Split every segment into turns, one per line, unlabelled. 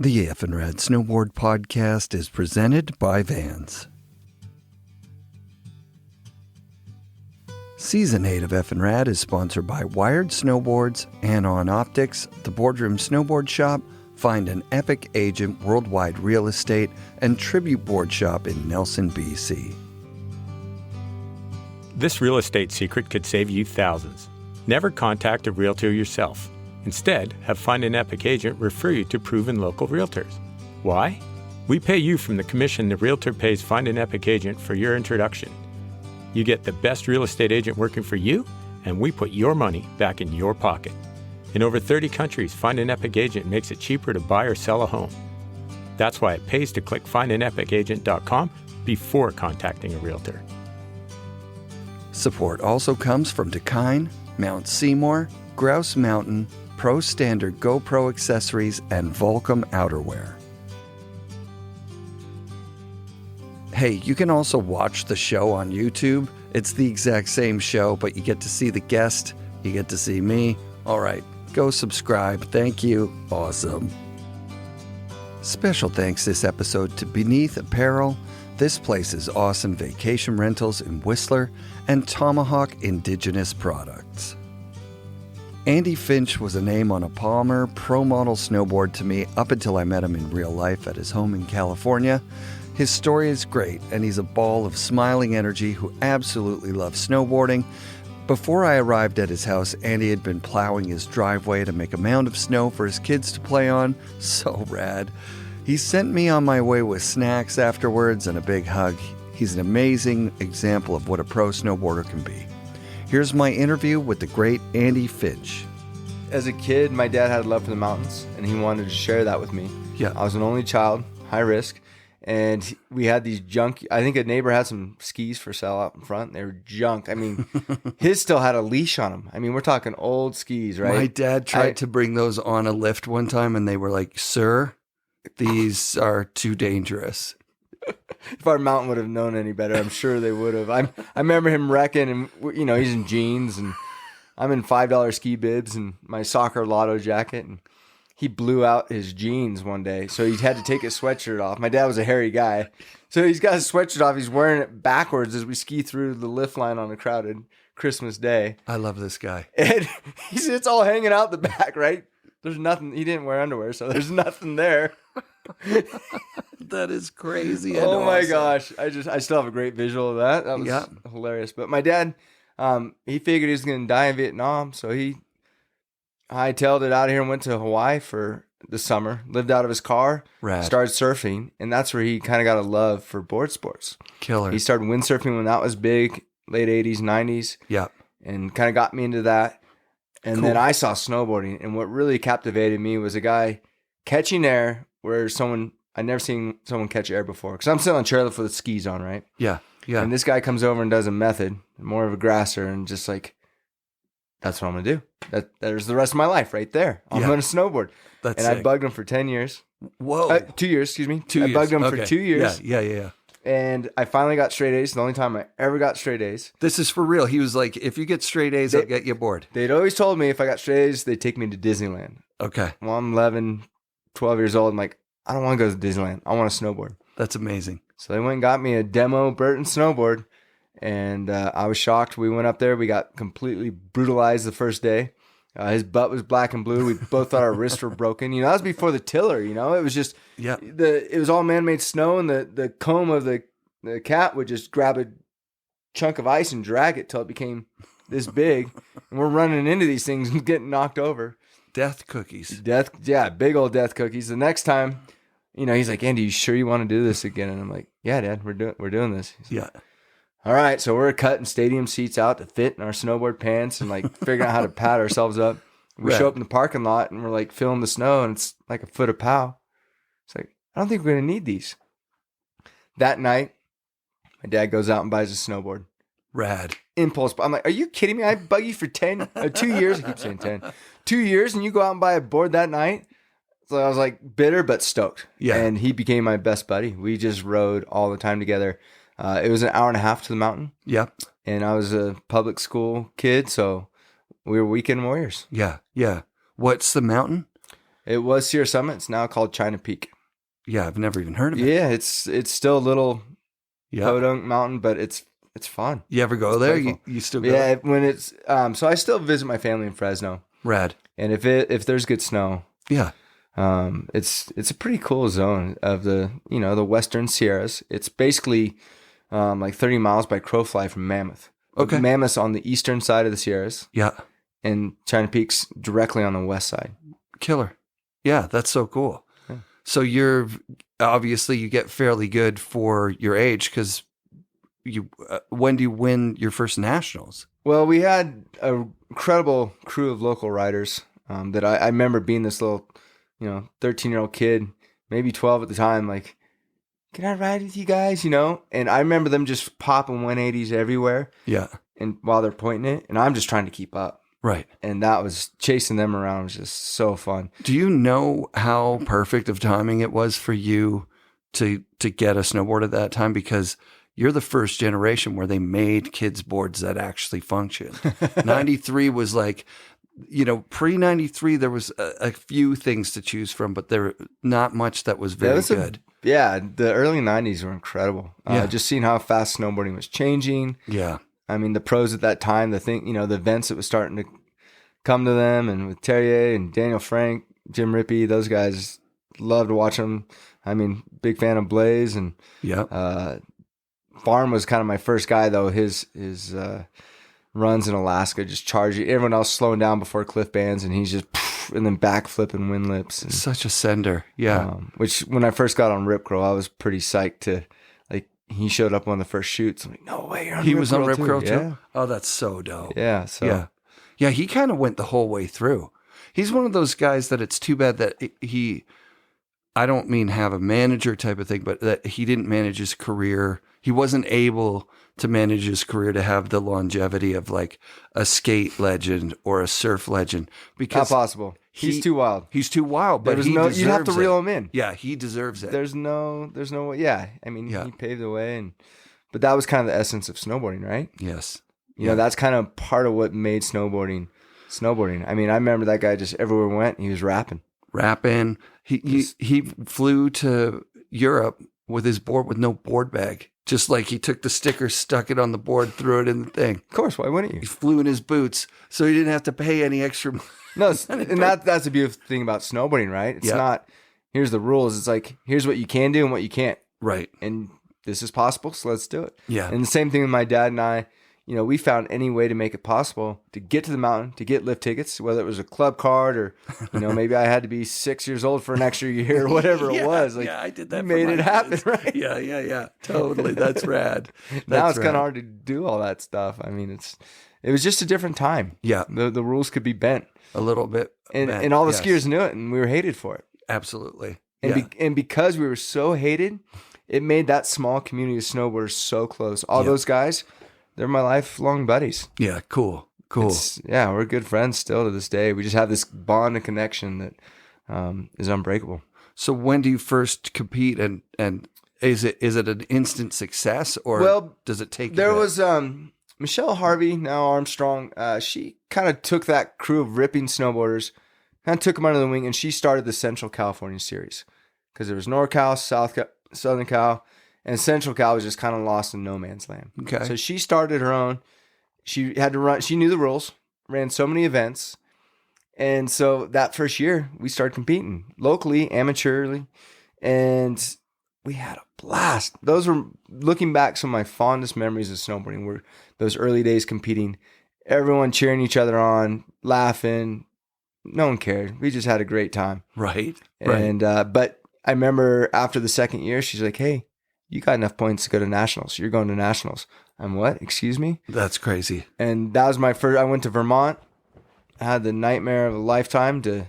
The FNRad Snowboard Podcast is presented by Vans. Season 8 of FNRad is sponsored by Wired Snowboards, Anon Optics, the Boardroom Snowboard Shop, Find an Epic Agent Worldwide Real Estate, and Tribute Board Shop in Nelson, BC.
This real estate secret could save you thousands. Never contact a realtor yourself. Instead, have Find an Epic Agent refer you to proven local realtors. Why? We pay you from the commission the realtor pays Find an Epic Agent for your introduction. You get the best real estate agent working for you, and we put your money back in your pocket. In over 30 countries, Find an Epic Agent makes it cheaper to buy or sell a home. That's why it pays to click findinepicagent.com before contacting a realtor.
Support also comes from Dakine, Mount Seymour, Grouse Mountain, Pro Standard GoPro accessories, and Volcom outerwear. Hey, you can also watch the show on YouTube. It's the exact same show, but you get to see the guest, you get to see me. All right, go subscribe. Thank you. Awesome. Special thanks this episode to Beneath Apparel, This Place's Awesome Vacation Rentals in Whistler, and Tomahawk Indigenous Products. Andy Finch was a name on a Palmer Pro Model snowboard to me up until I met him in real life at his home in California. His story is great, and he's a ball of smiling energy who absolutely loves snowboarding. Before I arrived at his house, Andy had been plowing his driveway to make a mound of snow for his kids to play on. So rad. He sent me on my way with snacks afterwards and a big hug. He's an amazing example of what a pro snowboarder can be. Here's my interview with the great Andy Finch.
As a kid, my dad had a love for the mountains, and he wanted to share that with me.
Yeah.
I was an only child, high risk, and we had these junk. I think a neighbor had some skis for sale out in front. They were junk. I mean, his still had a leash on them. I mean, we're talking old skis, right?
My dad tried to bring those on a lift one time, and they were like, "Sir, these are too dangerous."
If our mountain would have known any better, I'm sure they would have. I remember him wrecking, and you know, he's in jeans, and I'm in $5 ski bibs and my soccer lotto jacket, and he blew out his jeans one day, so he had to take his sweatshirt off. My dad was a hairy guy, so he's got his sweatshirt off. He's wearing it backwards as we ski through the lift line on a crowded Christmas day.
I love this guy.
And it's all hanging out the back, right? There's nothing. He didn't wear underwear, so there's nothing there.
That is crazy.
Oh my gosh. I still have a great visual of that. That was hilarious. But my dad, he figured he was going to die in Vietnam. So he hightailed it out here and went to Hawaii for the summer, lived out of his car, started surfing. And that's where he kind of got a love for board sports.
Killer.
He started windsurfing when that was big, late 80s, 90s.
Yeah. And
kind of got me into that. And then I saw snowboarding. And what really captivated me was a guy catching air where I'd never seen someone catch air before. Because I'm sitting on chairlift with the skis on, right?
Yeah, yeah.
And this guy comes over and does a method, more of a grasser, and just like, that's what I'm going to do. There's the rest of my life right there. I'm going to snowboard.
That's
sick.
I
bugged him for 10 years.
Whoa.
2 years, excuse me.
2 years.
I bugged him for 2 years.
Yeah.
And I finally got straight A's. The only time I ever got straight A's.
This is for real. He was like, if you get straight A's, I'll get you aboard.
They'd always told me if I got straight A's, they'd take me to Disneyland.
Okay.
Well, I'm 11, 12 years old. I'm like, I don't want to go to Disneyland. I want to snowboard.
That's amazing.
So they went and got me a demo Burton Snowboard. And I was shocked. We went up there. We got completely brutalized the first day. His butt was black and blue. We both thought our wrists were broken. You know, that was before the tiller, you know. It was just, it was all man-made snow, and the comb of the cat would just grab a chunk of ice and drag it till it became this big. And we're running into these things and getting knocked over.
Death cookies.
Big old death cookies. The next time, you know, he's like, Andy, you sure you want to do this again? And I'm like, yeah, Dad, we're doing this.
Yeah.
All right, so we're cutting stadium seats out to fit in our snowboard pants and like figuring out how to pad ourselves up. We show up in the parking lot and we're like filling the snow and it's like a foot of pow. It's like, I don't think we're going to need these. That night, my dad goes out and buys a snowboard.
Rad.
Impulse. I'm like, are you kidding me? I bug you for 2 years. I keep saying 10. 2 years and you go out and buy a board that night? So I was like bitter but stoked. Yeah. And he became my best buddy. We just rode all the time together. It was an hour and a half to the mountain.
Yeah.
And I was a public school kid, so we were weekend warriors.
Yeah. What's the mountain?
It was Sierra Summit. It's now called China Peak.
Yeah, I've never even heard of it.
Yeah, it's still a little podunk mountain, but it's fun.
You ever go there? You still go?
Yeah, when it's so I still visit my family in Fresno.
Rad.
And if there's good snow,
yeah,
it's a pretty cool zone of the the Western Sierras. It's basically like 30 miles by crow fly from Mammoth.
Okay,
Mammoth's on the eastern side of the Sierras.
Yeah,
and China Peak's directly on the west side.
Killer. Yeah, that's so cool. Yeah. So you're obviously you get fairly good for your age because you. When do you win your first nationals?
Well, we had an incredible crew of local riders that I remember being this little, 13-year-old kid, maybe 12 at the time, like, can I ride with you guys, And I remember them just popping 180s everywhere.
Yeah.
And while they're pointing it, and I'm just trying to keep up.
Right.
And that was, chasing them around was just so fun.
Do you know how perfect of timing it was for you to get a snowboard at that time? Because you're the first generation where they made kids boards that actually functioned. 93 was like, pre-93, there was a few things to choose from, but there not much that was very good.
The early 90s were incredible. Just seeing how fast snowboarding was changing.
Yeah.
I mean, the pros at that time, the events that was starting to come to them, and with Terrier and Daniel Frank, Jim Rippey, those guys, loved watching them. I mean, big fan of Blaze, and Farm was kind of my first guy, though. His runs in Alaska, just charging everyone else, slowing down before cliff bands, and he's just and then backflipping wind lips. And,
such a sender, yeah.
Which when I first got on Rip Curl, I was pretty psyched to like. He showed up on the first shoots. I'm like, no way, you're on
he
Rip
was
Curl
on Rip
too.
Curl too.
Yeah.
Oh, that's so dope.
Yeah. So
yeah. He kind of went the whole way through. He's one of those guys that it's too bad that he. I don't mean have a manager type of thing, but that he didn't manage his career. He wasn't able to manage his career to have the longevity of like a skate legend or a surf legend, because
not possible. He's too wild.
He's too wild, but
you have to reel him in.
Yeah, he deserves it.
There's no way. Yeah, I mean, he paved the way, but that was kind of the essence of snowboarding, right?
Yes.
You know, that's kind of part of what made snowboarding. I mean, I remember that guy just everywhere we went, he was rapping. He flew to Europe with his board with no board bag. Just like he took the sticker, stuck it on the board, threw it in the thing. Of course, why wouldn't you?
He flew in his boots, so he didn't have to pay any extra money.
No, and that's the beautiful thing about snowboarding, right? It's not, here's the rules. It's like, here's what you can do and what you can't.
Right.
And this is possible, so let's do it.
Yeah.
And the same thing with my dad and I. We found any way to make it possible to get to the mountain, to get lift tickets, whether it was a club card or, maybe I had to be 6 years old for an extra year or whatever it was. Like,
I did that.
You made it happen, right?
Yeah. Totally. That's rad.
Now it's kind of hard to do all that stuff. I mean, it was just a different time.
Yeah.
The rules could be bent.
A little bit.
And all the skiers knew it, and we were hated for it.
Absolutely.
And because we were so hated, it made that small community of snowboarders so close. All those guys, they're my lifelong buddies.
Yeah, cool.
We're good friends still to this day. We just have this bond and connection that is unbreakable.
So when do you first compete, and is it an instant success, or does it take?
There was Michelle Harvey, now Armstrong. She kind of took that crew of ripping snowboarders, kind of took them under the wing, and she started the Central California series because there was NorCal, Southern Cal. And Central Cal was just kind of lost in no man's land.
Okay.
So she started her own. She had to run. She knew the rules, ran so many events. And so that first year, we started competing locally, amateurly. And we had a blast. Those were, looking back, some of my fondest memories of snowboarding were those early days competing. Everyone cheering each other on, laughing. No one cared. We just had a great time.
Right.
And, but I remember after the second year, she's like, hey, you got enough points to go to nationals. You're going to nationals. I'm what? Excuse me?
That's crazy.
And that was my first. I went to Vermont. I had the nightmare of a lifetime to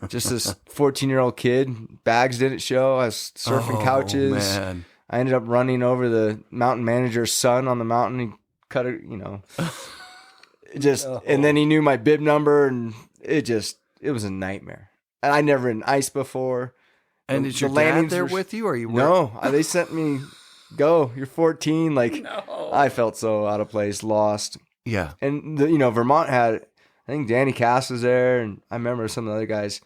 just this 14-year-old kid. Bags didn't show. I was surfing couches.
Man.
I ended up running over the mountain manager's son on the mountain. He cut it, and then he knew my bib number, and it was a nightmare. And I never ridden ice before.
And is your dad there with you, or you?
No, they sent me. Go, you're 14. Like, no. I felt so out of place, lost.
Yeah,
and Vermont had. I think Danny Cass was there, and I remember some of the other guys.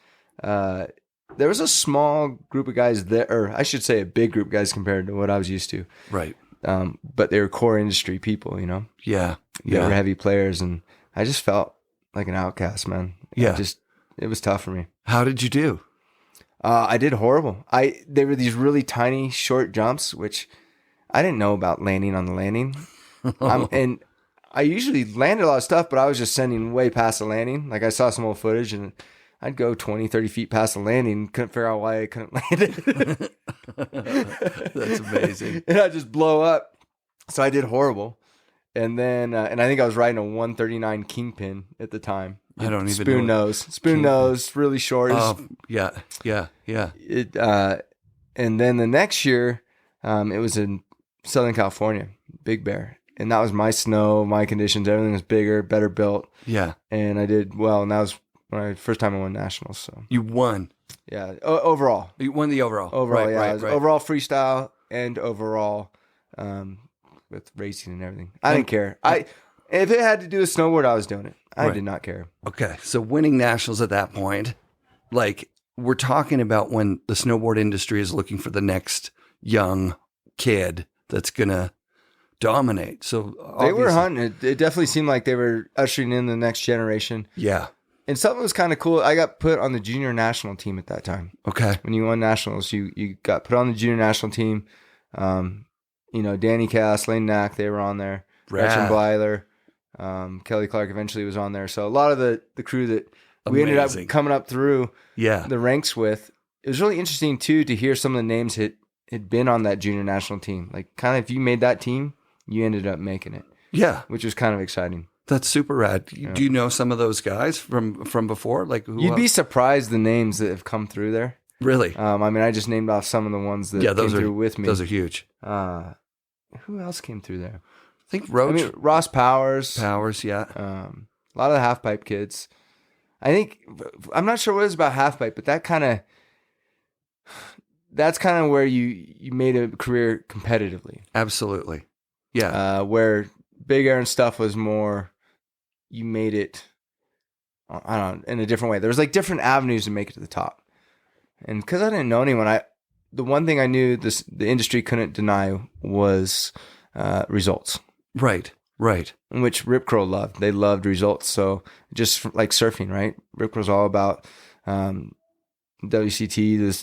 there was a small group of guys there, or I should say a big group of guys compared to what I was used to.
Right.
But they were core industry people,
Yeah.
They were heavy players, and I just felt like an outcast, man.
Yeah.
It was tough for me.
How did you do?
I did horrible. They were these really tiny, short jumps, which I didn't know about landing on the landing. And I usually landed a lot of stuff, but I was just sending way past the landing. Like I saw some old footage, and I'd go 20, 30 feet past the landing. Couldn't figure out why I couldn't land it.
That's amazing.
And I'd just blow up. So I did horrible. And then, and I think I was riding a 139 Kingpin at the time.
I don't even know.
Spoon nose, really short.
Yeah.
And then the next year, it was in Southern California, Big Bear. And that was my snow, my conditions. Everything was bigger, better built.
Yeah.
And I did well. And that was my first time I won nationals. So
you won.
Yeah. Overall.
You won the overall.
Overall, yeah. Right. Overall freestyle and overall with racing and everything. I didn't care. If it had to do with snowboard, I was doing it. I did not care.
Okay. So winning nationals at that point, like we're talking about when the snowboard industry is looking for the next young kid that's going to dominate. So
they were hunting. It definitely seemed like they were ushering in the next generation.
Yeah.
And something was kind of cool. I got put on the junior national team at that time. Okay. When you won nationals, you got put on the junior national team. Danny Cass, Lane Knack, they were on there. Gretchen Blyler, Kelly Clark eventually was on there. So a lot of the crew that we ended up coming up through the ranks with. It was really interesting too to hear some of the names that had been on that junior national team. Like kind of if you made that team, you ended up making it. Yeah. Which was kind of exciting.
That's super rad. Yeah. Do you know some of those guys from before? Like
you'd be surprised the names that have come through there.
Really?
I just named off some of the ones that came through with me.
Those are huge.
Who else came through there?
I think Roach.
Ross Powers.
Yeah.
A lot of the Halfpipe kids. I'm not sure what it is about Halfpipe, but that's kind of where you made a career competitively.
Absolutely. Yeah.
Where Big Air and stuff was more, you made it, I don't know, in a different way. There was like different avenues to make it to the top. And because I didn't know anyone, the one thing I knew the industry couldn't deny was results.
Right.
Which Rip Curl loved. They loved results. So just like surfing, right? Rip Curl's all about WCT,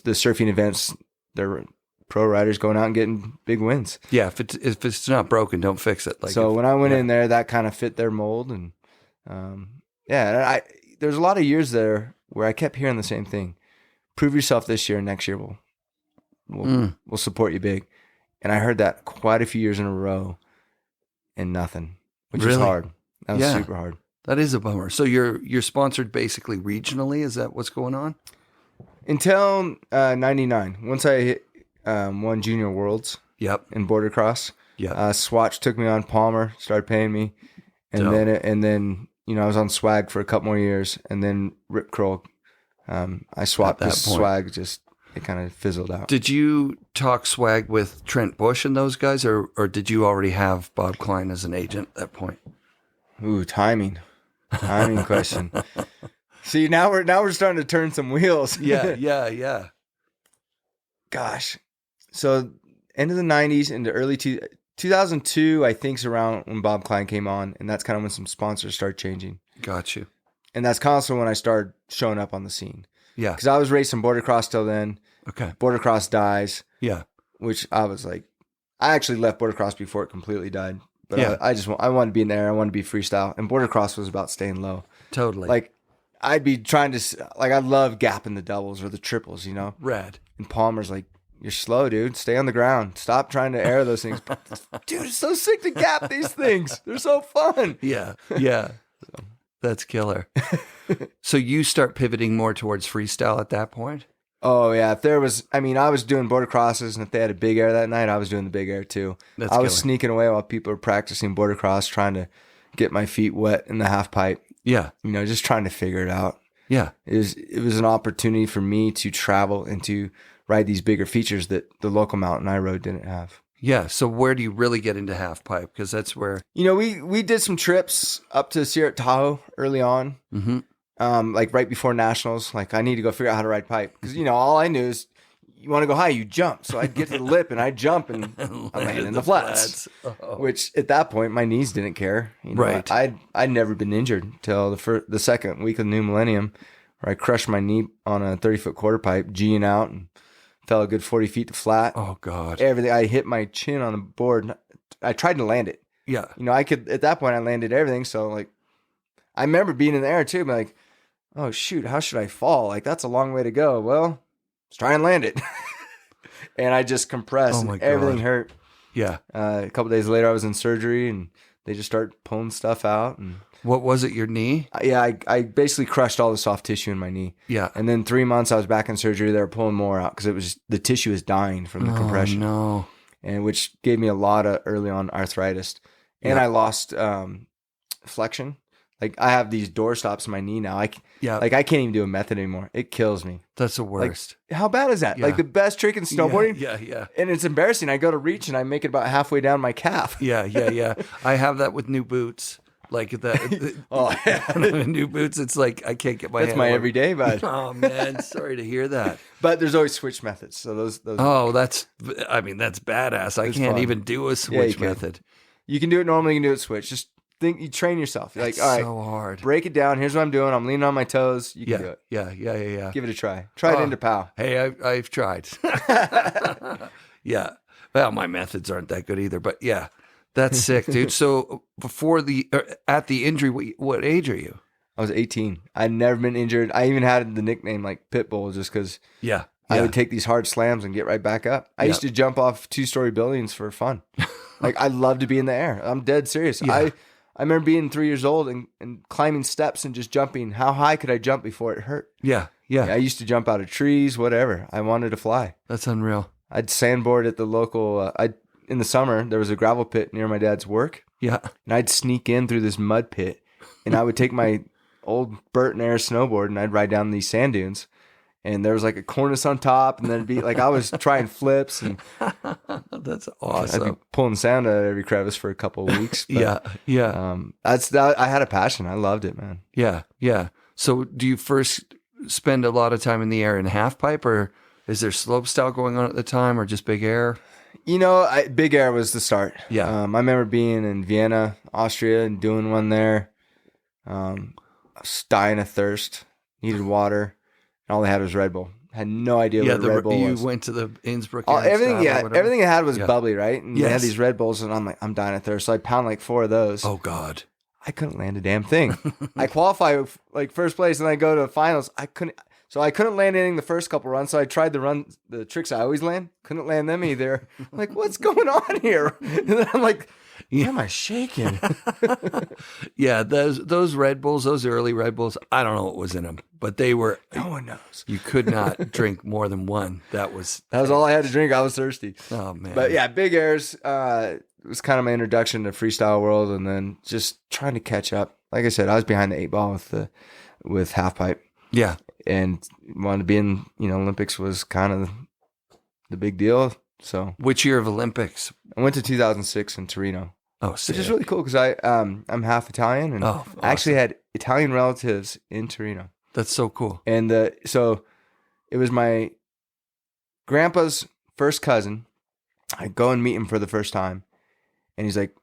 the surfing events. They're pro riders going out and getting big wins.
Yeah, if it's not broken, don't fix it.
When I went in there, that kind of fit their mold. And there's a lot of years there where I kept hearing the same thing. Prove yourself this year, and next year we'll support you big. And I heard that quite a few years in a row, and nothing, which is hard. That was super hard.
That is a bummer. So you're sponsored basically regionally. Is that what's going on?
Until 99, once I hit won Junior Worlds.
Yep.
In Boardercross.
Yeah.
Swatch took me on. Palmer started paying me, and then I was on Swag for a couple more years, and then Rip Curl. I swapped the Swag. It kind of fizzled out.
Did you talk Swag with Trent Bush and those guys, or did you already have Bob Klein as an agent at that point?
Ooh, timing question. See, now we're starting to turn some wheels.
Yeah.
Gosh. So end of the 90s into early 2002, I think is around when Bob Klein came on, and that's kind of when some sponsors start changing.
Got you.
And that's also when I started showing up on the scene.
Yeah.
Because I was racing Boardercross till then.
Okay.
Boardercross dies.
Yeah.
Which I was like, I actually left Boardercross before it completely died. But I wanted to be in there. I wanted to be freestyle. And Boardercross was about staying low.
Totally.
Like, I'd be trying to, I love gapping the doubles or the triples,
Rad.
And Palmer's like, you're slow, dude. Stay on the ground. Stop trying to air those things. Dude, it's so sick to gap these things. They're so fun.
Yeah. That's killer. So you start pivoting more towards freestyle at that point?
Oh, yeah. If there was, I was doing border crosses, and if they had a big air that night, I was doing the big air too. I was sneaking away while people were practicing border cross, trying to get my feet wet in the half pipe.
Yeah.
Just trying to figure it out.
Yeah.
It was an opportunity for me to travel and to ride these bigger features that the local mountain I rode didn't have.
Yeah. So where do you really get into half pipe? Because that's where...
we did some trips up to Sierra Tahoe early on.
Mm-hmm.
like right before nationals. Like I need to go figure out how to ride pipe because all I knew is you want to go high, you jump. So I'd get to the lip and I'd jump and I land in the flats. Oh. Which at that point my knees didn't care.
Right.
I'd never been injured till the second week of the new millennium, where I crushed my knee on a 30-foot quarter pipe, G'ing out and fell a good 40 feet to flat.
Oh God!
Everything. I hit my chin on the board. I tried to land it.
Yeah.
I could at that point I landed everything. So like, I remember being in the air too, but like, oh shoot, how should I fall? Like that's a long way to go. Well, let's try and land it. And I just compressed.
Oh my
and
God.
Everything hurt.
Yeah.
A couple days later, I was in surgery, and they just started pulling stuff out. And
What was it? Your knee?
I basically crushed all the soft tissue in my knee.
Yeah.
And then 3 months, I was back in surgery. They were pulling more out because the tissue was dying from the compression.
No.
And which gave me a lot of early on arthritis. And I lost flexion. Like I have these door stops in my knee now. I can't even do a method anymore. It kills me.
That's the worst.
Like, how bad is that?
Yeah.
Like the best trick in snowboarding.
Yeah.
And it's embarrassing. I go to reach and I make it about halfway down my calf.
Yeah. I have that with new boots. Like that.
Oh yeah.
New boots. It's like I can't get my.
That's my everyday, bud.
Oh man, sorry to hear that.
But there's always switch methods. So those.
Oh, that's badass. I can't even do a switch method.
You can do it normally. You can do it switch. Just think. You train yourself. You're like, all right,
so hard.
Break it down. Here's what I'm doing. I'm leaning on my toes. You can do it.
Yeah.
Give it a try. Try it into POW.
Hey, I've tried. Yeah. Well, my methods aren't that good either, but yeah, that's sick, dude. So at the injury, what age are you?
I was 18. I'd never been injured. I even had the nickname like Pitbull just because I would take these hard slams and get right back up. I used to jump off 2-story buildings for fun. Like I love to be in the air. I'm dead serious. Yeah. I remember being 3 years old and climbing steps and just jumping. How high could I jump before it hurt?
Yeah.
I used to jump out of trees, whatever. I wanted to fly.
That's unreal.
I'd sandboard at the local, in the summer, there was a gravel pit near my dad's work.
Yeah.
And I'd sneak in through this mud pit and I would take my old Burton snowboard and I'd ride down these sand dunes. And there was like a cornice on top, and then it'd be like I was trying flips, and
that's awesome.
I'd be pulling sound out of every crevice for a couple of weeks. But,
yeah.
That's that. I had a passion. I loved it, man.
Yeah. So, do you first spend a lot of time in the air in halfpipe, or is there slope style going on at the time, or just big air?
Big air was the start.
Yeah.
I remember being in Vienna, Austria, and doing one there. I was dying of thirst, needed water. And all they had was Red Bull. Had no idea what Red Bull was.
You went to the Innsbruck.
Everything I had was bubbly, right? And
they
had these Red Bulls, and I'm like, I'm dying of thirst. So I pound like 4 of those.
Oh God,
I couldn't land a damn thing. I qualify like first place, and I go to finals. I couldn't land anything the first couple runs. So I tried the tricks I always land. Couldn't land them either. I'm like, what's going on here? And then I'm like, why am I shaking?
Yeah, those Red Bulls, those early Red Bulls, I don't know what was in them, but they were.
No one knows.
You could not drink more than one. That was
all I had to drink. I was thirsty.
Oh man.
But yeah, big airs was kind of my introduction to freestyle world, and then just trying to catch up. Like I said, I was behind the 8 ball with halfpipe.
Yeah,
and wanted to be in Olympics was kind of the big deal. So,
which year of Olympics?
I went to 2006 in Torino.
Oh, sick.
Which is really cool because I'm half Italian, and
awesome.
I actually had Italian relatives in Torino.
That's so cool.
And so it was my grandpa's first cousin. I go and meet him for the first time, and he's like,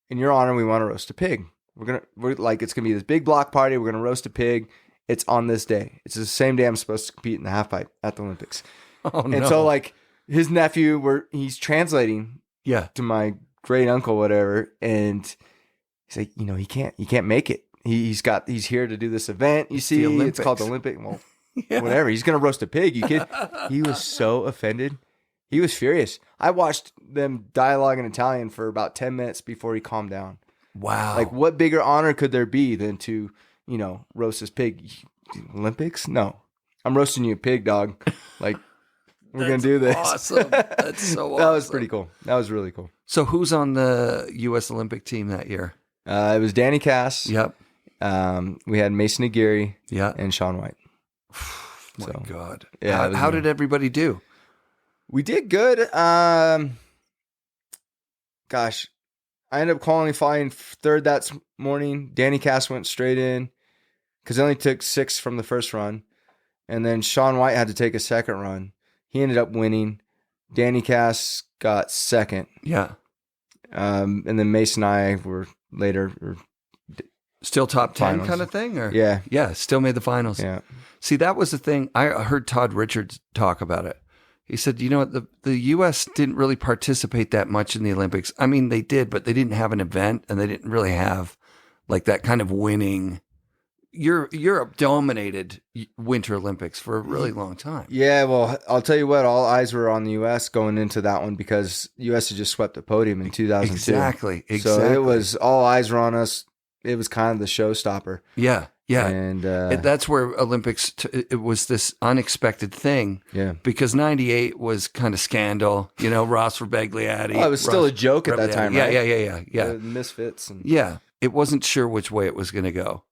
"In your honor, we want to roast a pig. It's gonna be this big block party. We're gonna roast a pig. It's on this day. It's the same day I'm supposed to compete in the halfpipe at the Olympics."
Oh no!
And so like his nephew, he's translating to my great uncle, whatever, and he's like, he can't make it. He's here to do this event. You see, it's called the Olympic. Well, whatever. He's gonna roast a pig. You kid. He was so offended. He was furious. I watched them dialogue in Italian for about 10 minutes before he calmed down.
Wow.
Like, what bigger honor could there be than to, roast this pig? Olympics? No. I'm roasting you a pig, dog. Like, we're going to do this.
Awesome. That's so awesome.
That was pretty cool. That was really cool.
So who's on the U.S. Olympic team that year?
It was Danny Cass.
Yep.
We had Mason Aguirre.
Yeah.
And Sean White.
My God.
Yeah.
How did everybody do?
We did good. Gosh, I ended up qualifying third that morning. Danny Cass went straight in. because they only took 6 from the first run. And then Sean White had to take a second run. He ended up winning. Danny Cass got second.
Yeah.
And then Mason and I were later.
Still top 10
Finals.
kind of thing? Or?
Yeah.
Yeah, still made the finals.
Yeah.
See, that was the thing. I heard Todd Richards talk about it. He said, you know what, the U.S. didn't really participate that much in the Olympics. I mean, they did, but they didn't have an event, and they didn't really have like that kind of winning. Europe dominated Winter Olympics for a really long time.
Yeah, well, I'll tell you what, all eyes were on the U.S. going into that one because the U.S. had just swept the podium in 2002.
Exactly.
So it was, all eyes were on us. It was kind of the showstopper.
Yeah.
And
that's where Olympics, it was this unexpected thing.
Yeah.
Because 98 was kind of scandal, Ross Verbegliati.
Oh, it was still a joke at that time, right?
Yeah.
The misfits. And...
Yeah. It wasn't sure which way it was going to go.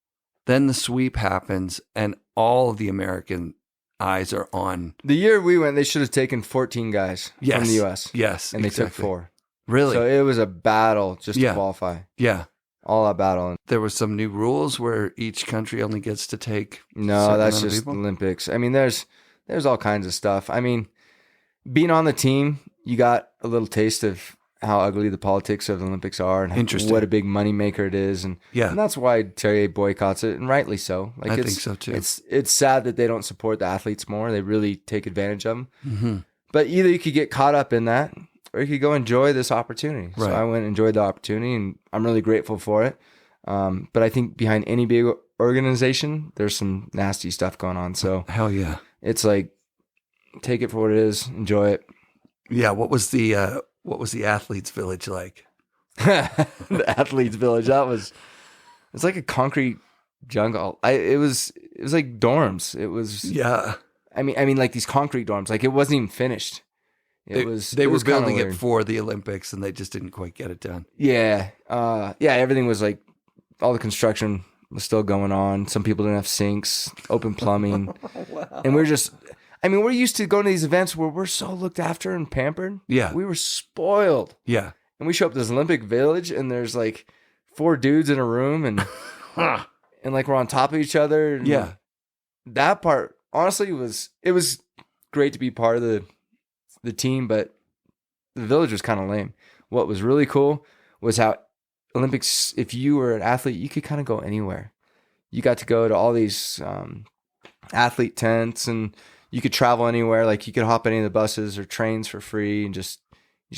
Then the sweep happens, and all of the American eyes are on.
The year we went, they should have taken 14 guys from the U.S.
Yes,
and they took 4.
Really?
So it was a battle just to qualify.
Yeah.
All that battle.
There were some new rules where each country only gets to take.
No, that's just Olympics. I mean, there's all kinds of stuff. I mean, being on the team, you got a little taste of how ugly the politics of the Olympics are and what a big moneymaker it is. And that's why Terry boycotts it, and rightly so.
I think so too.
It's sad that they don't support the athletes more. They really take advantage of them.
Mm-hmm.
But either you could get caught up in that, or you could go enjoy this opportunity.
Right.
So I went and enjoyed the opportunity, and I'm really grateful for it. But I think behind any big organization, there's some nasty stuff going on. So
hell yeah,
it's like, take it for what it is, enjoy it.
Yeah. What was the athletes' village like?
The athletes' village. It's like a concrete jungle. It was like dorms. It was.
Yeah.
I mean, like these concrete dorms. Like it wasn't even finished. They
were building it for the Olympics, and they just didn't quite get it done.
Yeah. Everything was like, all the construction was still going on. Some people didn't have sinks, open plumbing.
Wow.
And we're used to going to these events where we're so looked after and pampered.
Yeah.
We were spoiled.
Yeah.
And we show up to this Olympic village, and there's like 4 dudes in a room, and and like we're on top of each other. And
yeah.
That part, honestly, it was great to be part of the team, but the village was kind of lame. What was really cool was how Olympics, if you were an athlete, you could kind of go anywhere. You got to go to all these athlete tents, and you could travel anywhere. Like you could hop any of the buses or trains for free, and just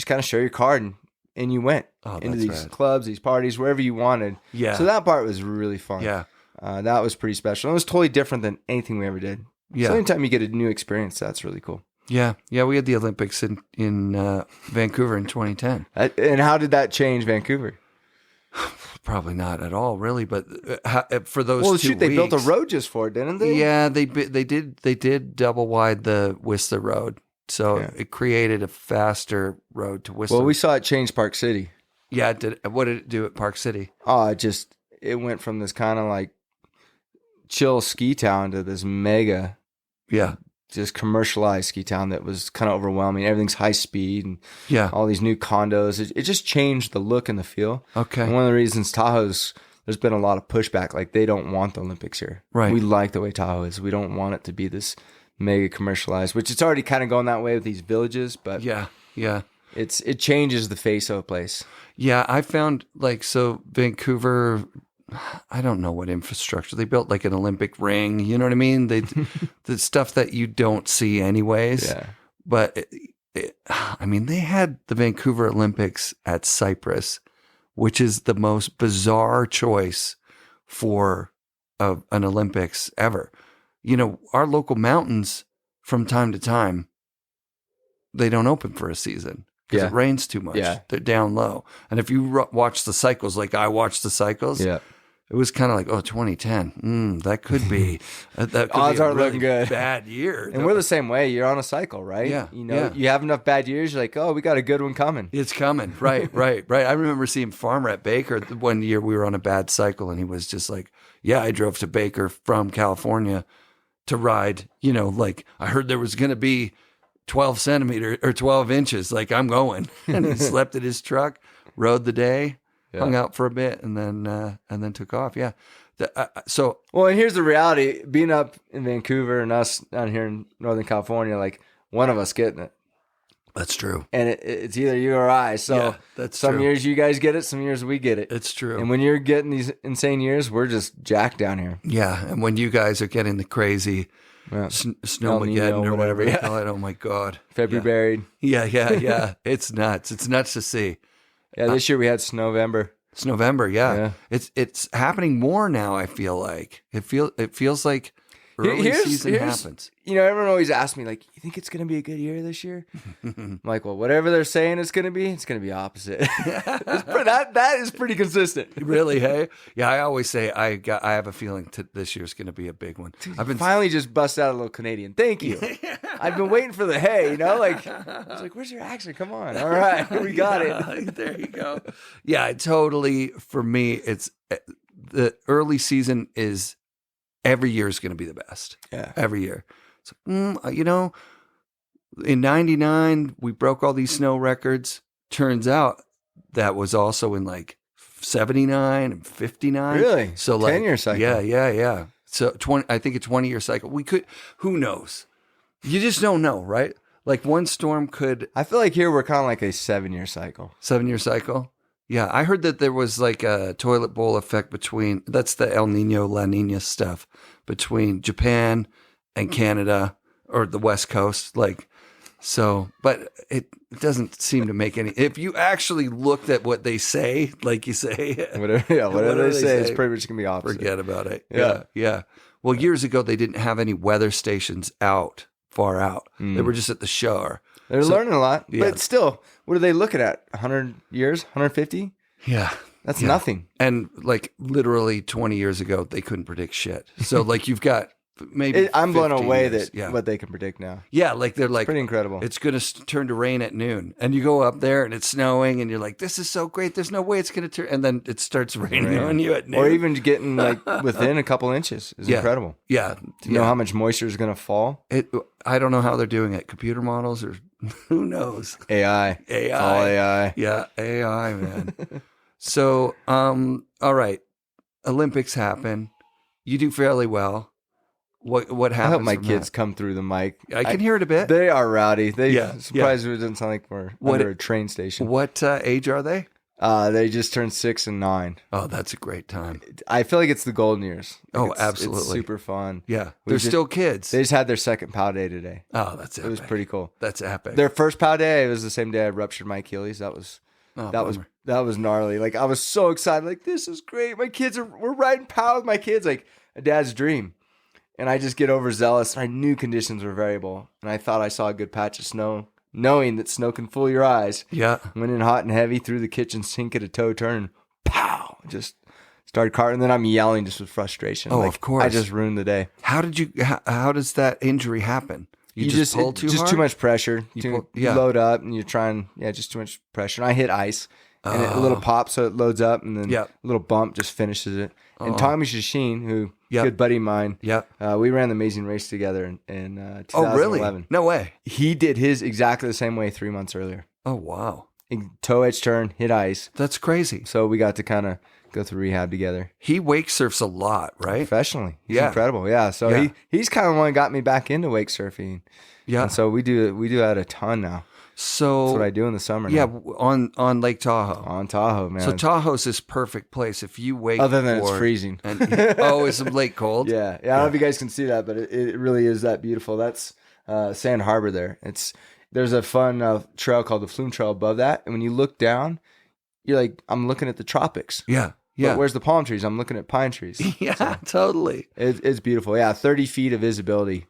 kind of show your card, and you went into these clubs, these parties, wherever you wanted.
Yeah.
So that part was really fun.
Yeah.
That was pretty special. It was totally different than anything we ever did.
Yeah.
So anytime you get a new experience, that's really cool.
Yeah. Yeah. We had the Olympics in Vancouver in 2010.
And how did that change Vancouver?
Probably not at all, really. But for those 2 weeks,
they built a road just for it, didn't they?
Yeah, they did double wide the Whistler Road, so it created a faster road to Whistler.
Well, we saw it change Park City.
Yeah, it did. What did it do at Park City?
Oh, it went from this kind of like chill ski town to this mega, just commercialized ski town that was kind of overwhelming. Everything's high speed and all these new condos. It just changed the look and the feel.
Okay.
And one of the reasons there's been a lot of pushback. Like they don't want the Olympics here.
Right.
We like the way Tahoe is. We don't want it to be this mega commercialized, which it's already kind of going that way with these villages. But it changes the face of a place.
Yeah, I found Vancouver, I don't know what infrastructure. They built like an Olympic ring, you know what I mean? The stuff that you don't see anyways.
Yeah.
But they had the Vancouver Olympics at Cypress, which is the most bizarre choice for an Olympics ever. Our local mountains from time to time, they don't open for a season because it rains too much.
Yeah.
They're down low. And if you watch the cycles, like I watched the cycles, it was kind of like, 2010. That could be. That could
odds
be a
aren't
really
looking good.
Bad year.
And we're the same way. You're on a cycle, right?
Yeah.
You have enough bad years. You're like, we got a good one coming.
It's coming. Right. I remember seeing Farmer at Baker one year. We were on a bad cycle, and he was just like, I drove to Baker from California to ride. I heard there was going to be 12 centimeters or 12 inches. Like, I'm going. And he slept at his truck, rode the day, hung out for a bit, and then took off. Yeah.
Well, and here's the reality: being up in Vancouver and us down here in Northern California, like one of us getting it.
That's true.
And it's either you or I. So
Yeah, that's
some
true.
years you guys get it, some years we get it.
It's true.
And when you're getting these insane years, we're just jacked down here.
Yeah, and when you guys are getting the crazy
Yeah.
snowmageddon or whatever you call it, oh my God.
February.
Yeah. It's nuts. It's nuts to see.
Yeah, this year we had Snowvember.
It's November,
Yeah.
It's happening more now, I feel like. It feels like early season happens.
You know, everyone always asks me, like, you think it's going to be a good year this year? I'm like, well, whatever they're saying it's going to be opposite. That is pretty consistent.
Really, hey? Yeah, I always say I have a feeling this year's going to be a big one.
I've been finally just bust out a little Canadian. Thank you. I've been waiting for the hey, you know, like I was like, where's your accent? Come on. All right, we got it.
There you go. Yeah, totally. For me, it's the early season is every year is going to be the best.
Yeah.
Every year. So, you know, in 99, we broke all these snow records. Turns out that was also in like 79 and 59.
Really?
So like
10-year cycle.
Yeah. So I think a 20-year cycle. Who knows? You just don't know, right? Like one storm could.
I feel like here we're kind of like a 7-year cycle.
7-year cycle? Yeah, I heard that there was like a toilet bowl effect that's the El Nino, La Nina stuff, between Japan and Canada or the West Coast. But it doesn't seem to make any, if you actually looked at what they say, like you say.
Whatever they say is pretty much going to be opposite.
Forget about it.
Yeah.
Yeah. Well, years ago, they didn't have any weather stations far out. They were just at the shore.
They're learning a lot,
Yeah.
but still, what are they looking at? 100 years? 150?
Yeah.
That's nothing.
And like literally 20 years ago, they couldn't predict shit. So like you've got maybe
I'm blown
15
away
years.
that what they can predict now.
Yeah, like they're like
Pretty incredible.
it's going to turn to rain at noon, and you go up there and it's snowing, and you're like, "This is so great! There's no way it's going to turn." And then it starts raining on you at noon,
Or even getting like within a couple inches is incredible.
Yeah,
Do you know how much moisture is going to fall?
I don't know how they're doing it. Computer models, or who knows?
AI. It's all AI.
Yeah, AI, man. So, all right, Olympics happen. You do fairly well. What happens?
I hope my
from
kids
that?
come through the mic.
I can hear it a bit.
They are rowdy.
Yeah.
Surprised it doesn't sound like we're under a train station.
What age are they?
They just turned 6 and 9.
Oh, that's a great time.
I feel like it's the golden years.
Absolutely.
It's super fun.
Yeah, they're still kids.
They just had their second POW day today.
Oh, that's epic.
It was pretty cool.
That's epic.
Their first POW day, it was the same day I ruptured my Achilles. That was gnarly. Like I was so excited. Like this is great. We're riding POW with my kids. Like a dad's dream. And I just get overzealous. I knew conditions were variable, and I thought I saw a good patch of snow, knowing that snow can fool your eyes.
Yeah.
Went in hot and heavy, through the kitchen sink at a toe turn, pow! Just started carting. And then I'm yelling just with frustration.
Oh, of course.
I just ruined the day.
How does that injury happen? You just pulled too hard?
Just too much pressure.
You
You load up, and you're trying, just too much pressure. And I hit ice, and a little pop, so it loads up, and then a little bump just finishes it. And Tommy Shasheen, who good buddy of mine, we ran the Amazing Race together in 2011.
Oh, really? No way.
He did his exactly the same way 3 months earlier.
Oh, wow.
Toe edge turn, hit ice.
That's crazy.
So we got to kind of go through rehab together.
He wake surfs a lot, right?
Professionally. He's incredible. Yeah. So he's kind of the one who got me back into wake surfing. Yeah. And so we do that a ton now. So that's what I do in the summer.
Yeah,
now.
on Lake Tahoe.
On Tahoe, man.
So Tahoe's this perfect place if you wake.
Other than it's freezing.
And, is the lake cold?
Yeah. I don't know if you guys can see that, but it really is that beautiful. That's Sand Harbor there. There's a fun trail called the Flume Trail above that, and when you look down, you're like, I'm looking at the tropics.
Yeah.
But where's the palm trees? I'm looking at pine trees.
Yeah, so totally.
It's beautiful. Yeah, 30 feet of visibility.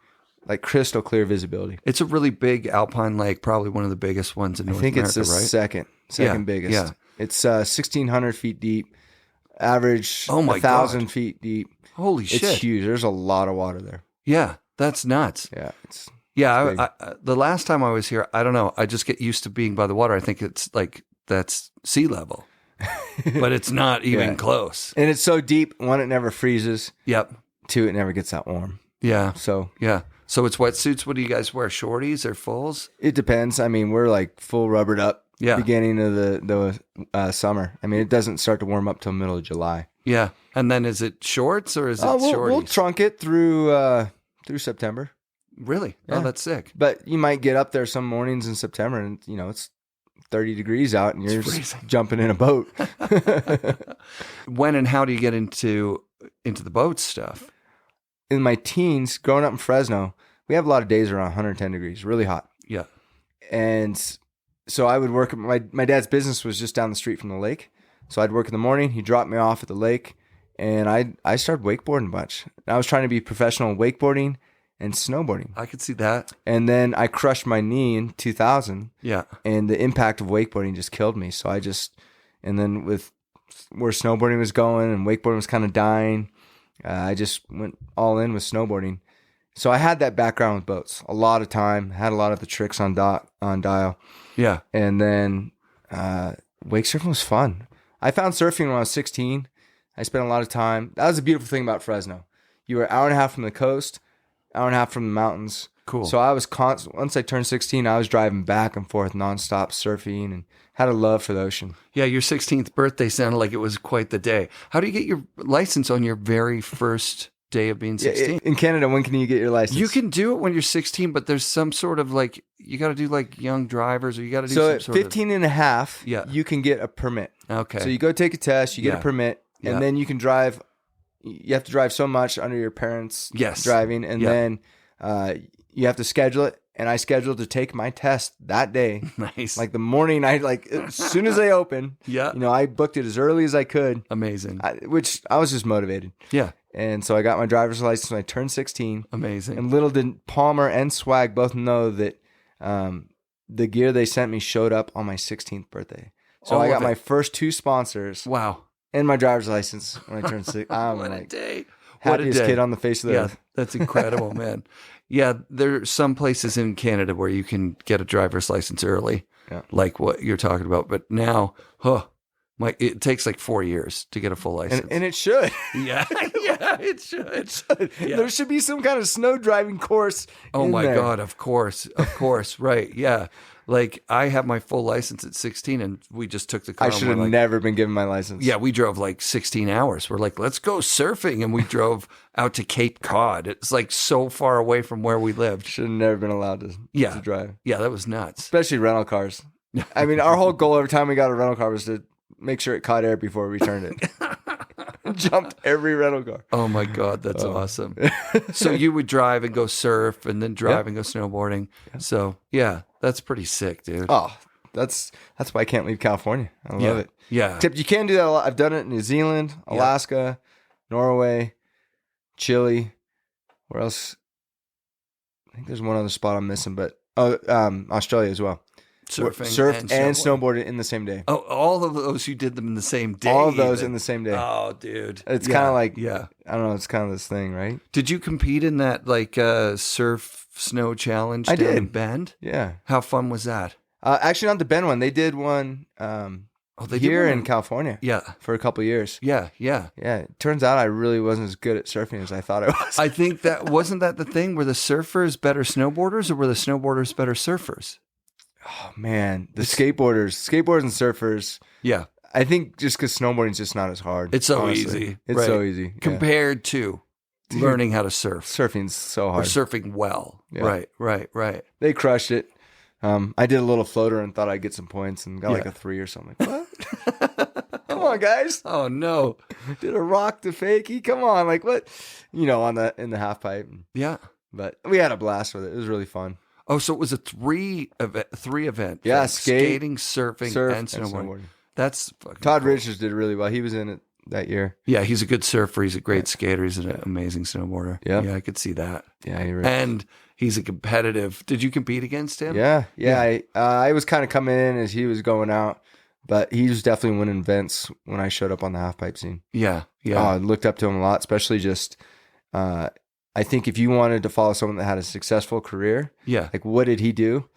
Like crystal clear visibility.
It's a really big alpine lake, probably one of the biggest ones in North America, right?
I think it's the second biggest.
Yeah.
It's 1,600 feet deep, average 1,000 feet deep.
Holy shit.
It's huge. There's a lot of water there.
Yeah, that's nuts.
Yeah.
I the last time I was here, I don't know, I just get used to being by the water. I think it's like that's sea level, but it's not even close.
And it's so deep, one, it never freezes.
Yep.
Two, it never gets that warm.
Yeah.
So
it's wetsuits. What do you guys wear? Shorties or fulls?
It depends. I mean, we're like full rubbered up.
Yeah.
Beginning of the summer. I mean, it doesn't start to warm up till middle of July.
Yeah. And then is it shorts or is it
we'll
shorties?
trunk it through September.
Really?
Yeah.
Oh, that's sick.
But you might get up there some mornings in September and, it's 30 degrees out and you're just jumping in a boat.
When and how do you get into the boat stuff?
In my teens, growing up in Fresno, we have a lot of days around 110 degrees, really hot.
Yeah.
And so I would work, my dad's business was just down the street from the lake. So I'd work in the morning, he'd drop me off at the lake, and I started wakeboarding a bunch. I was trying to be professional in wakeboarding and snowboarding.
I could see that.
And then I crushed my knee in 2000.
Yeah.
And the impact of wakeboarding just killed me. So and then with where snowboarding was going and wakeboarding was kind of dying, I just went all in with snowboarding. So I had that background with boats, a lot of time, had a lot of the tricks on dial.
Yeah.
And then wake surfing was fun. I found surfing when I was 16. I spent a lot of time. That was a beautiful thing about Fresno. You were an hour and a half from the coast, hour and a half from the mountains.
Cool.
So I was once I turned 16, I was driving back and forth nonstop surfing and had a love for the ocean.
Yeah, your 16th birthday sounded like it was quite the day. How do you get your license on your very first day of being 16?
In Canada, when can you get your license?
You can do it when you're 16, but there's some sort of like, you got to do like young drivers or you got to do some
at
sort
15 and a half,
Yeah.
you can get a permit.
Okay.
So you go take a test, you get
Yeah.
a permit, and
Yeah.
then you can drive. You have to drive so much under your parents'
Yes.
driving, and
Yeah.
then you have to schedule it. And I scheduled to take my test that day.
Nice.
Like the morning, as soon as they open,
Yeah.
I booked it as early as I could,
Amazing.
which I was just motivated.
Yeah.
And so I got my driver's license when I turned 16.
Amazing.
And little did Palmer and Swag both know that the gear they sent me showed up on my 16th birthday. So
All
I
of
got
it.
my first 2 sponsors
Wow.
and my driver's license when I turned 6. I'm
What a
like
day. What a
happiest
day.
kid on the face of the
Yeah,
earth.
that's incredible, man. Yeah, there are some places in Canada where you can get a driver's license early,
Yeah.
like what you're talking about. But now, it takes like 4 years to get a full license.
And it should.
yeah, yeah, it should. Yeah.
There should be some kind of snow driving course.
Oh
in
my
there.
God, of course, right? Yeah, like I have my full license at 16, and we just took the car.
I
and
should
we're
have
like,
never been given my license.
Yeah, we drove like 16 hours. We're like, let's go surfing. And we drove out to Cape Cod. It's like so far away from where we lived.
Should have never been allowed to drive.
Yeah, that was nuts.
Especially rental cars. I mean, our whole goal every time we got a rental car was to make sure it caught air before we returned it. Jumped every rental car.
Oh my God, that's awesome. So you would drive and go surf and then drive and go snowboarding. So yeah, that's pretty sick, dude.
Oh, that's why I can't leave California. I love it.
Yeah.
Except you can do that a lot. I've done it in New Zealand, Alaska, Norway, Chile. Where else? I think there's one other spot I'm missing, but Australia as well. Surfed and snowboarded in the same day.
Oh, all of those you did them in the same day.
All of those in the same day.
Oh, dude.
It's kind of like,
yeah.
I don't know, it's kind of this thing, right?
Did you compete in that like surf snow challenge
I
down
did.
in Bend?
Yeah.
How fun was that?
Actually, not the Bend one. They did one
They
here
did one
in California.
Yeah.
For a couple of years.
Yeah, yeah.
Yeah. It turns out I really wasn't as good at surfing as I thought I was.
I think wasn't that the thing? Were the surfers better snowboarders or were the snowboarders better surfers?
Oh, man. The skateboarders and surfers.
Yeah.
I think just because snowboarding's just not as hard.
It's so
honestly.
easy.
It's
right?
so easy. Yeah.
Compared to learning how to surf.
Surfing's so
Or
hard.
surfing well.
Yeah.
Right.
They crushed it. I did a little floater and thought I'd get some points and got like a 3 or something. Like, what? Come on, guys.
Oh, no.
Did a rock to fakie. Come on. Like, what? In the half pipe.
Yeah.
But we had a blast with it. It was really fun.
Oh, so it was a three event.
Yeah,
like skating, surfing,
surf,
and snowboarding.
snowboarding.
That's fucking
Todd
cool.
Richards did really well. He was in it that year.
Yeah, he's a good surfer. He's a great skater. He's an amazing snowboarder.
Yeah.
Yeah, I could see that.
Yeah, he
And he's a competitive. Did you compete against him?
Yeah. I was kind of coming in as he was going out, but he was definitely winning events when I showed up on the half pipe scene.
Yeah.
I looked up to him a lot, especially just. I think if you wanted to follow someone that had a successful career, like what did he do?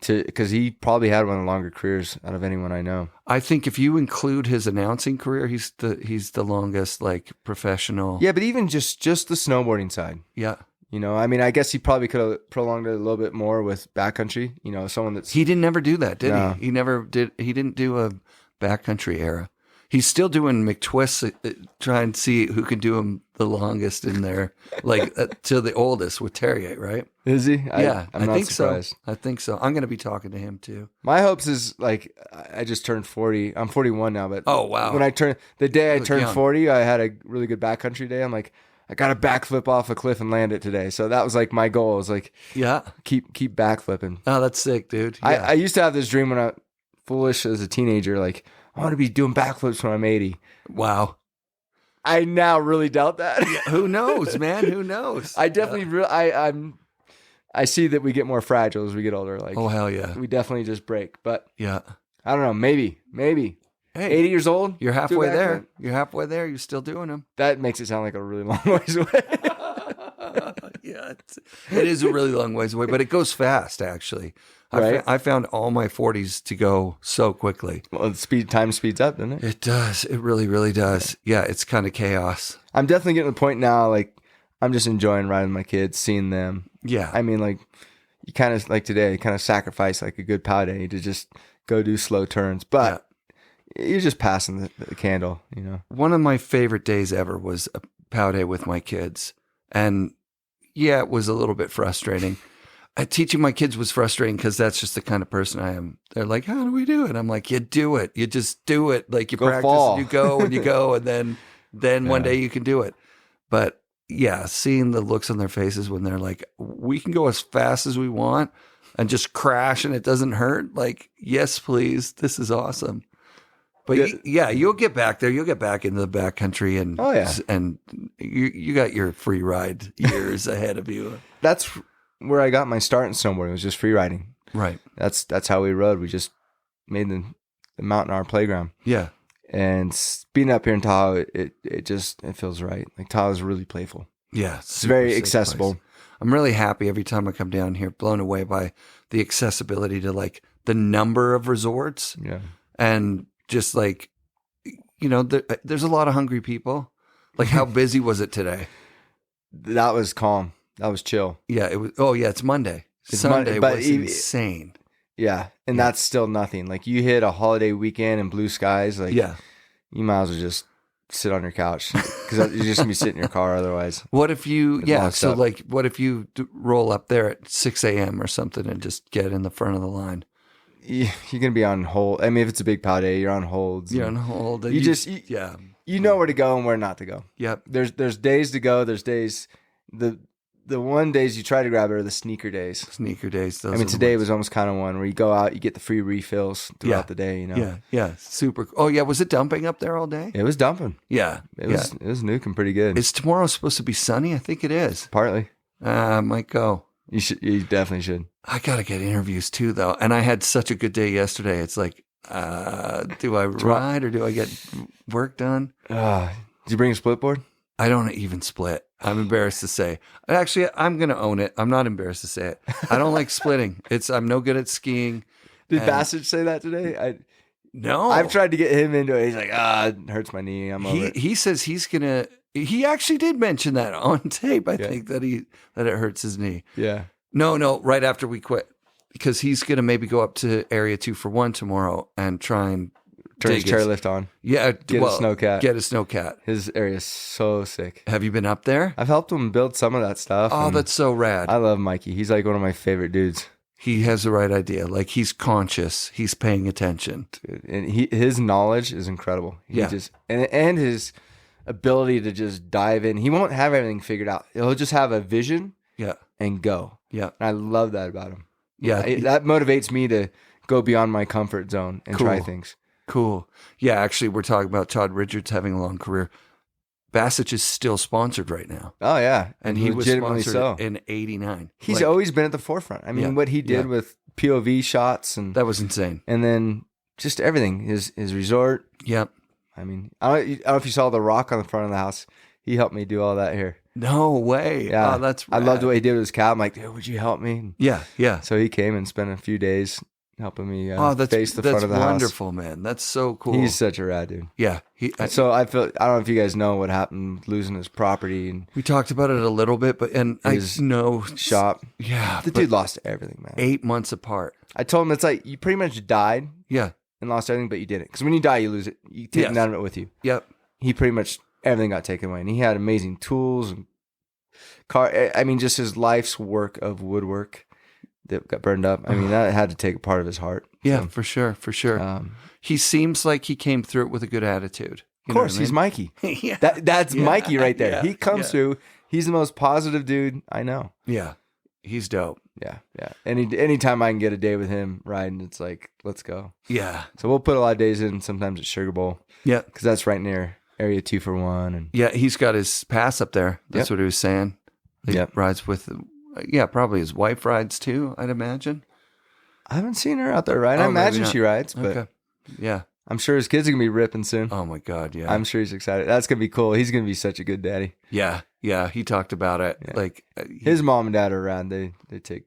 Because he probably had one of the longer careers out of anyone I know.
I think if you include his announcing career, he's the longest like professional.
Yeah, but even just the snowboarding side.
Yeah.
I mean, I guess he probably could have prolonged it a little bit more with backcountry. Someone that's
He didn't ever do that, did
No.
he? He never did. He didn't do a backcountry era. He's still doing McTwists, trying to see who can do him the longest in there, like to the oldest with Terrier, right?
Is he?
Yeah,
I'm not
think
surprised.
so. I think so. I'm going to be talking to him too.
My hopes is like I just turned 40. I'm 41 now, but
Oh, wow.
When the day I turned
young.
40, I had a really good backcountry day. I'm like, I got to backflip off a cliff and land it today. So that was like my goal. Was like
Yeah.
keep backflipping.
Oh, that's sick, dude. Yeah.
I used to have this dream when I foolish as a teenager, like I want to be doing backflips when I'm 80.
Wow.
I now really doubt that.
Who knows, man? Who knows?
I definitely I see that we get more fragile as we get older. Like,
Oh, hell yeah.
we definitely just break. But
Yeah.
I don't know. Maybe.
Hey,
80 years old.
you're
do
halfway there.
backflip?
You're halfway there. You're still doing them.
That makes it sound like a really long ways away.
Yeah, it is a really long ways away, but it goes fast, actually.
Right.
I found all my 40s to go so quickly.
Well, time speeds up, doesn't it?
It does. It really, really does. Yeah, it's kind of chaos.
I'm definitely getting to the point now, like, I'm just enjoying riding my kids, seeing them.
Yeah.
I mean, like, you kind of, like today, you kind of sacrifice, like, a good pow day to just go do slow turns. But you're just passing the candle, you know?
One of my favorite days ever was a pow day with my kids. And yeah, it was a little bit frustrating. Teaching my kids was frustrating because that's just the kind of person I am. They're like, how do we do it? I'm like, you do it. You just do it. Like you
Go
practice
fall.
and you go and you go. And then one day you can do it. But yeah, seeing the looks on their faces when they're like, we can go as fast as we want and just crash and it doesn't hurt. Like, yes, please. This is awesome. But yeah, you'll get back there. You'll get back into the backcountry and and you got your free ride years ahead of you.
That's where I got my start in snowboarding. It was just free riding.
Right.
That's how we rode. We just made the mountain our playground.
Yeah.
And being up here in Tahoe, it feels right. Like Tahoe is really playful.
Yeah.
It's very accessible.
Place. I'm really happy every time I come down here, blown away by the accessibility to like the number of resorts.
Yeah.
And just like, you know, there's a lot of hungry people. Like how busy was it today?
That was calm. That was chill.
Yeah, it was. Oh, yeah, it's Monday. Sunday was insane.
Yeah, and that's still nothing. Like you hit a holiday weekend and blue skies. Like you might as well just sit on your couch because you're just gonna be sitting in your car otherwise.
What if you? Yeah. So
up.
like, what if you roll up there at 6 a.m. or something and just get in the front of the line?
You're gonna be on hold. I mean, if it's a big pow day, you're on holds.
You're on hold.
You know where to go and where not to go.
Yep.
There's days to go. There's days the one days you try to grab are the sneaker days.
Those
I mean, today was almost kind of one where you go out, you get the free refills throughout the day. You know.
Yeah. Super. Oh yeah. Was it dumping up there all day?
It was dumping.
Yeah.
It was nuking pretty good.
Is tomorrow supposed to be sunny? I think it is.
Partly.
I might go.
You definitely should.
I gotta get interviews too, though. And I had such a good day yesterday. It's like, do I ride or do I get work done?
Did you bring a split board?
I don't even split. I'm embarrassed to say. Actually, I'm gonna own it. I'm not embarrassed to say it. I don't like splitting. I'm no good at skiing.
Did Bassett say that today?
No.
I've tried to get him into it. He's like, it hurts my knee. I'm over it.
He says he's gonna. He actually did mention that on tape. I think that it hurts his knee.
Yeah.
No. Right after we quit, because he's gonna maybe go up to Area 2-for-1 tomorrow and try and
turn his chairlift on.
Yeah.
Get a snowcat.
Get a snowcat.
His area is so sick.
Have you been up there?
I've helped him build some of that stuff.
Oh, that's so rad.
I love Mikey. He's like one of my favorite dudes.
He has the right idea. Like he's conscious. He's paying attention.
Dude, and his knowledge is incredible. And his ability to just dive in. He won't have everything figured out. He'll just have a vision and go.
Yeah.
And I love that about him.
Yeah.
That motivates me to go beyond my comfort zone and try things.
Cool. Yeah, actually, we're talking about Todd Richards having a long career. Bassett is still sponsored right now.
Oh, yeah.
And he was sponsored in 89.
He's always been at the forefront. I mean, what he did with POV shots.
That was insane.
And then just everything. His resort.
Yep.
I mean, I don't know if you saw the rock on the front of the house. He helped me do all that here.
No way.
Yeah.
Oh, that's rad.
I loved what he did with his cab. I'm like, dude, would you help me?
Yeah.
So he came and spent a few days helping me face the front of the house.
That's wonderful, man. That's so cool.
He's such a rad dude.
Yeah.
So I don't know if you guys know what happened losing his property. And
we talked about it a little bit, but
his
I know
shop.
Yeah.
The dude lost everything, man.
8 months apart.
I told him it's like you pretty much died.
Yeah.
and lost everything, but you didn't. Because when you die, you lose it. You take none of it with you.
Yep.
He pretty much, everything got taken away. And he had amazing tools and just his life's work of woodwork that got burned up. I mean, that had to take a part of his heart.
Yeah,
So,
for sure. He seems like he came through it with a good attitude.
Of course, he's Mikey.
yeah.
That's Mikey right there.
Yeah.
He comes through. He's the most positive dude I know.
Yeah. He's dope.
Yeah. Anytime I can get a day with him riding, it's like, let's go.
Yeah.
So we'll put a lot of days in, sometimes at Sugar Bowl.
Yeah.
Because that's right near Area 241. And
Yeah, he's got his pass up there. That's what he was saying. He rides with, probably his wife rides too, I'd imagine.
I haven't seen her out there riding. I imagine she rides, but
yeah.
I'm sure his kids are going to be ripping soon.
Oh my God, yeah.
I'm sure he's excited. That's going to be cool. He's going to be such a good daddy.
Yeah, he talked about it.
Yeah.
Like
His mom and dad are around. They take,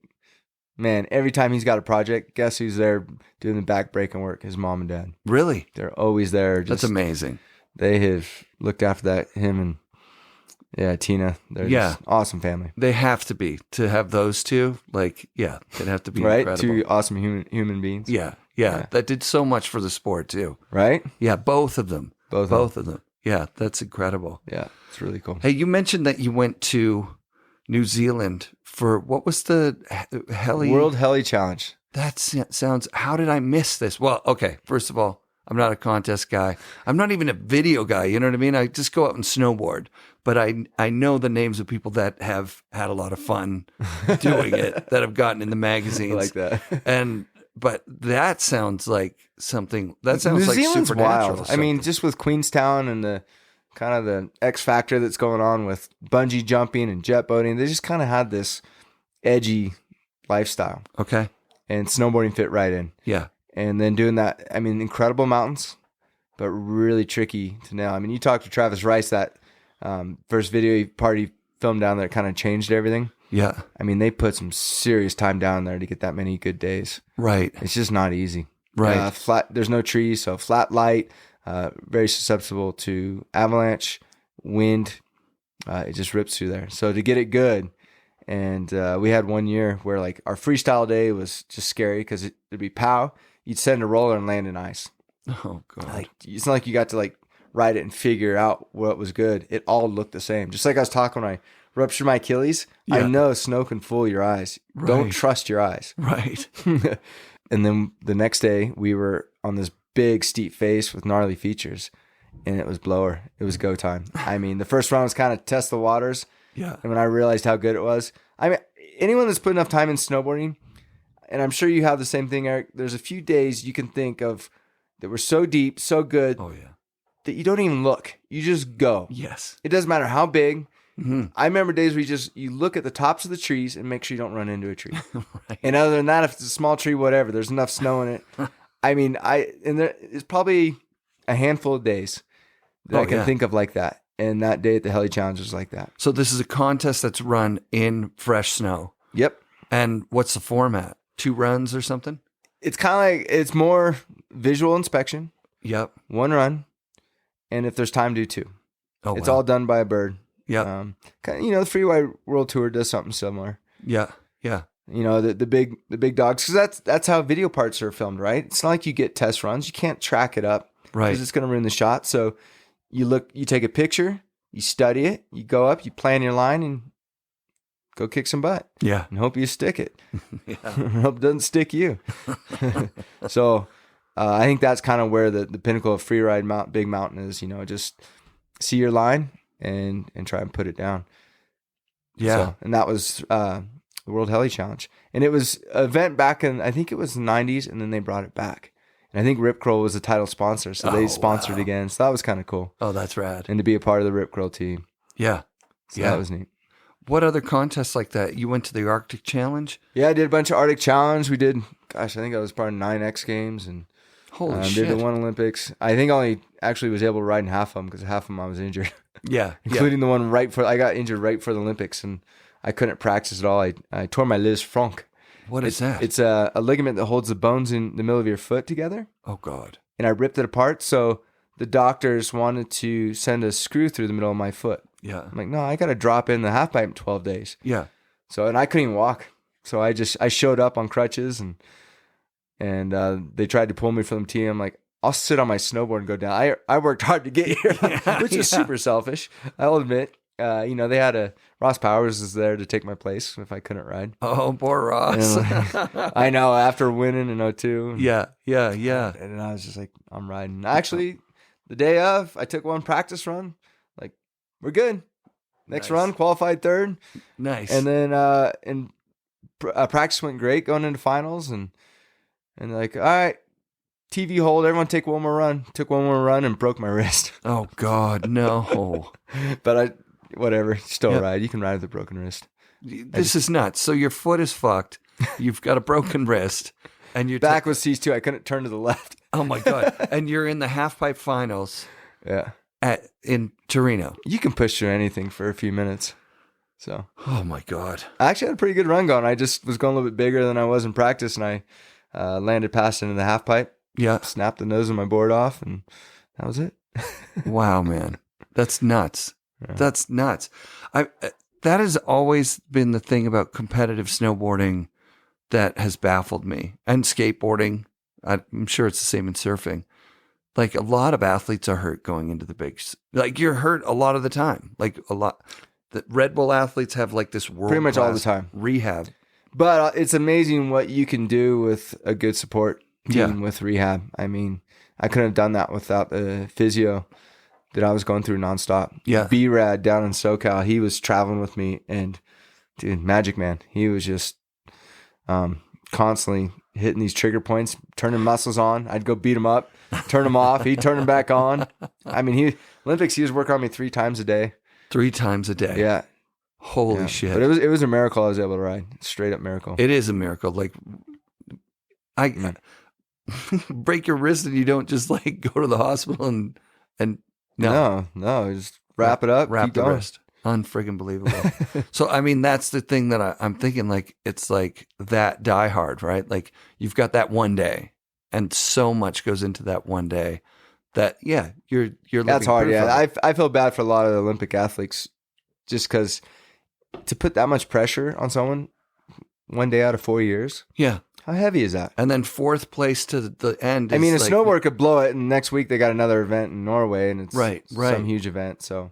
man, every time he's got a project, guess who's there doing the back breaking work? His mom and dad.
Really?
They're always there.
That's amazing.
They have looked after that, him and Tina. They're just awesome family.
They have to have those two. Like, they'd have to be
right?
incredible.
Two awesome human beings.
Yeah. That did so much for the sport too.
Right?
Yeah, both of them.
Both of them.
Yeah, that's incredible.
Yeah, it's really cool.
Hey, you mentioned that you went to New Zealand for, what was the Heli?
World Heli Challenge.
That sounds, how did I miss this? Well, okay, first of all, I'm not a contest guy. I'm not even a video guy, you know what I mean? I just go out and snowboard. But I know the names of people that have had a lot of fun doing it, that have gotten in the magazines.
Like that.
But that sounds like something, that sounds
New
like
Zealand's
supernatural.
wild. I mean, just with Queenstown and the kind of the X factor that's going on with bungee jumping and jet boating, they just kind of had this edgy lifestyle.
Okay.
And snowboarding fit right in.
Yeah.
And then doing that, I mean, incredible mountains, but really tricky to nail. I mean, you talked to Travis Rice, that first video party filmed down there, kind of changed everything.
Yeah.
I mean, they put some serious time down there to get that many good days.
Right.
It's just not easy.
Right.
Flat. There's no trees, so flat light, very susceptible to avalanche, wind. It just rips through there. So to get it good, and we had one year where like our freestyle day was just scary because it'd be pow. You'd send a roller and land in ice.
Oh God.
Like, it's not like you got to like ride it and figure out what was good. It all looked the same. Just like I was talking when I ruptured my Achilles.
Yeah.
I know snow can fool your eyes.
Right.
Don't trust your eyes.
Right.
And then the next day we were on this big steep face with gnarly features, and it was blower. It was go time. I mean, the first round was kind of test the waters.
Yeah.
And when I realized how good it was, I mean, anyone that's put enough time in snowboarding, and I'm sure you have the same thing, Eric, there's a few days you can think of that were so deep, so good,
Oh yeah.
that you don't even look. You just go.
Yes.
It doesn't matter how big.
Mm-hmm.
I remember days where you look at the tops of the trees and make sure you don't run into a tree.
Right.
And other than that, if it's a small tree, whatever, there's enough snow in it. I mean, there's probably a handful of days that I can think of like that. And that day at the Heli Challenge was like that.
So this is a contest that's run in fresh snow.
Yep.
And what's the format? 2 runs or something?
It's kind of like, it's more visual inspection,
Yep.
1 run, and if there's time, do 2.
Oh,
It's
wow.
all done by a bird.
Yep.
Kind of, the Freeride World Tour does something similar.
Yeah. Yeah.
The big dogs, because that's how video parts are filmed, right? It's not like you get test runs. You can't track it up,
Right.
because it's going to ruin the shot. So you take a picture, you study it, you go up, you plan your line, and go kick some butt,
Yeah.
and hope you stick it.
Yeah.
Hope it doesn't stick you. So I think that's kind of where the pinnacle of Freeride big mountain is. Just see your line and try and put it down.
Yeah.
So, and that was the World Heli Challenge. And it was an event back in, I think it was the 90s, and then they brought it back. And I think Rip Curl was the title sponsor, so they sponsored again. So that was kind of cool.
Oh, that's rad.
And to be a part of the Rip Curl team.
Yeah.
So that was neat.
What other contests like that? You went to the Arctic Challenge?
Yeah, I did a bunch of Arctic Challenge. We did, I think I was part of 9 X Games, and
Holy shit.
did the 1 Olympics. I think I only actually was able to ride in half of them because half of them I was injured.
Yeah.
Including the one I got injured right for the Olympics, and I couldn't practice at all. I tore my Lis franc.
What is that?
It's a ligament that holds the bones in the middle of your foot together.
Oh, God.
And I ripped it apart. So the doctors wanted to send a screw through the middle of my foot.
Yeah.
I'm like, no, I got to drop in the Halfpipe in 12 days.
Yeah.
So, and I couldn't even walk. So I showed up on crutches, and and they tried to pull me from the team. I'm like, I'll sit on my snowboard and go down. I worked hard to get here, which is super selfish. I'll admit. They had Ross Powers is there to take my place if I couldn't ride.
Oh, poor Ross.
I know, after winning in 2002.
Yeah.
And I was just like, I'm riding. Actually, the day of, I took one practice run. Like, we're good. Next run, qualified third.
Nice.
And then practice went great going into finals. And like, all right, TV hold, everyone take one more run. Took one more run and broke my wrist.
Oh, God, no.
But whatever, still ride. You can ride with a broken wrist.
This is nuts. So your foot is fucked. You've got a broken wrist. And your
back was seized too. I couldn't turn to the left.
Oh, my God. And you're in the half-pipe finals.
Yeah.
In Torino.
You can push through anything for a few minutes. So.
Oh, my God.
I actually had a pretty good run going. I just was going a little bit bigger than I was in practice, and I landed past into the half-pipe.
Yeah.
Snapped the nose of my board off, and that was it.
Wow, man. That's nuts. Yeah. That's nuts. That has always been the thing about competitive snowboarding that has baffled me, and skateboarding. I'm sure it's the same in surfing. Like, a lot of athletes are hurt going into the bigs. Like, you're hurt a lot of the time. Like, a lot. The Red Bull athletes have like this world
pretty much all the time
rehab.
But it's amazing what you can do with a good support team with rehab. I mean, I couldn't have done that without the physio that I was going through nonstop.
Yeah.
FNRad down in SoCal, he was traveling with me, and dude, magic man. He was just constantly hitting these trigger points, turning muscles on. I'd go beat him up, turn him off. He'd turn them back on. I mean, Olympics, he was working on me 3 times a day.
3 times a day.
Yeah.
Holy shit.
But it was a miracle I was able to ride. Straight up miracle.
It is a miracle. Like, break your wrist and you don't just like go to the hospital and
no, just wrap it up.
Wrap
keep
the
going.
wrist. Unfriggin' believable. So, I mean, that's the thing that I'm thinking, like, it's like that Die Hard, right? Like, you've got that one day, and so much goes into that one day that, you're
that's hard. Yeah, I feel bad for a lot of the Olympic athletes, just because to put that much pressure on someone one day out of 4 years.
Yeah.
How heavy is that?
And then 4th place to the end.
I mean, a snowboarder could blow it, and next week they got another event in Norway, and it's
right.
some huge event. So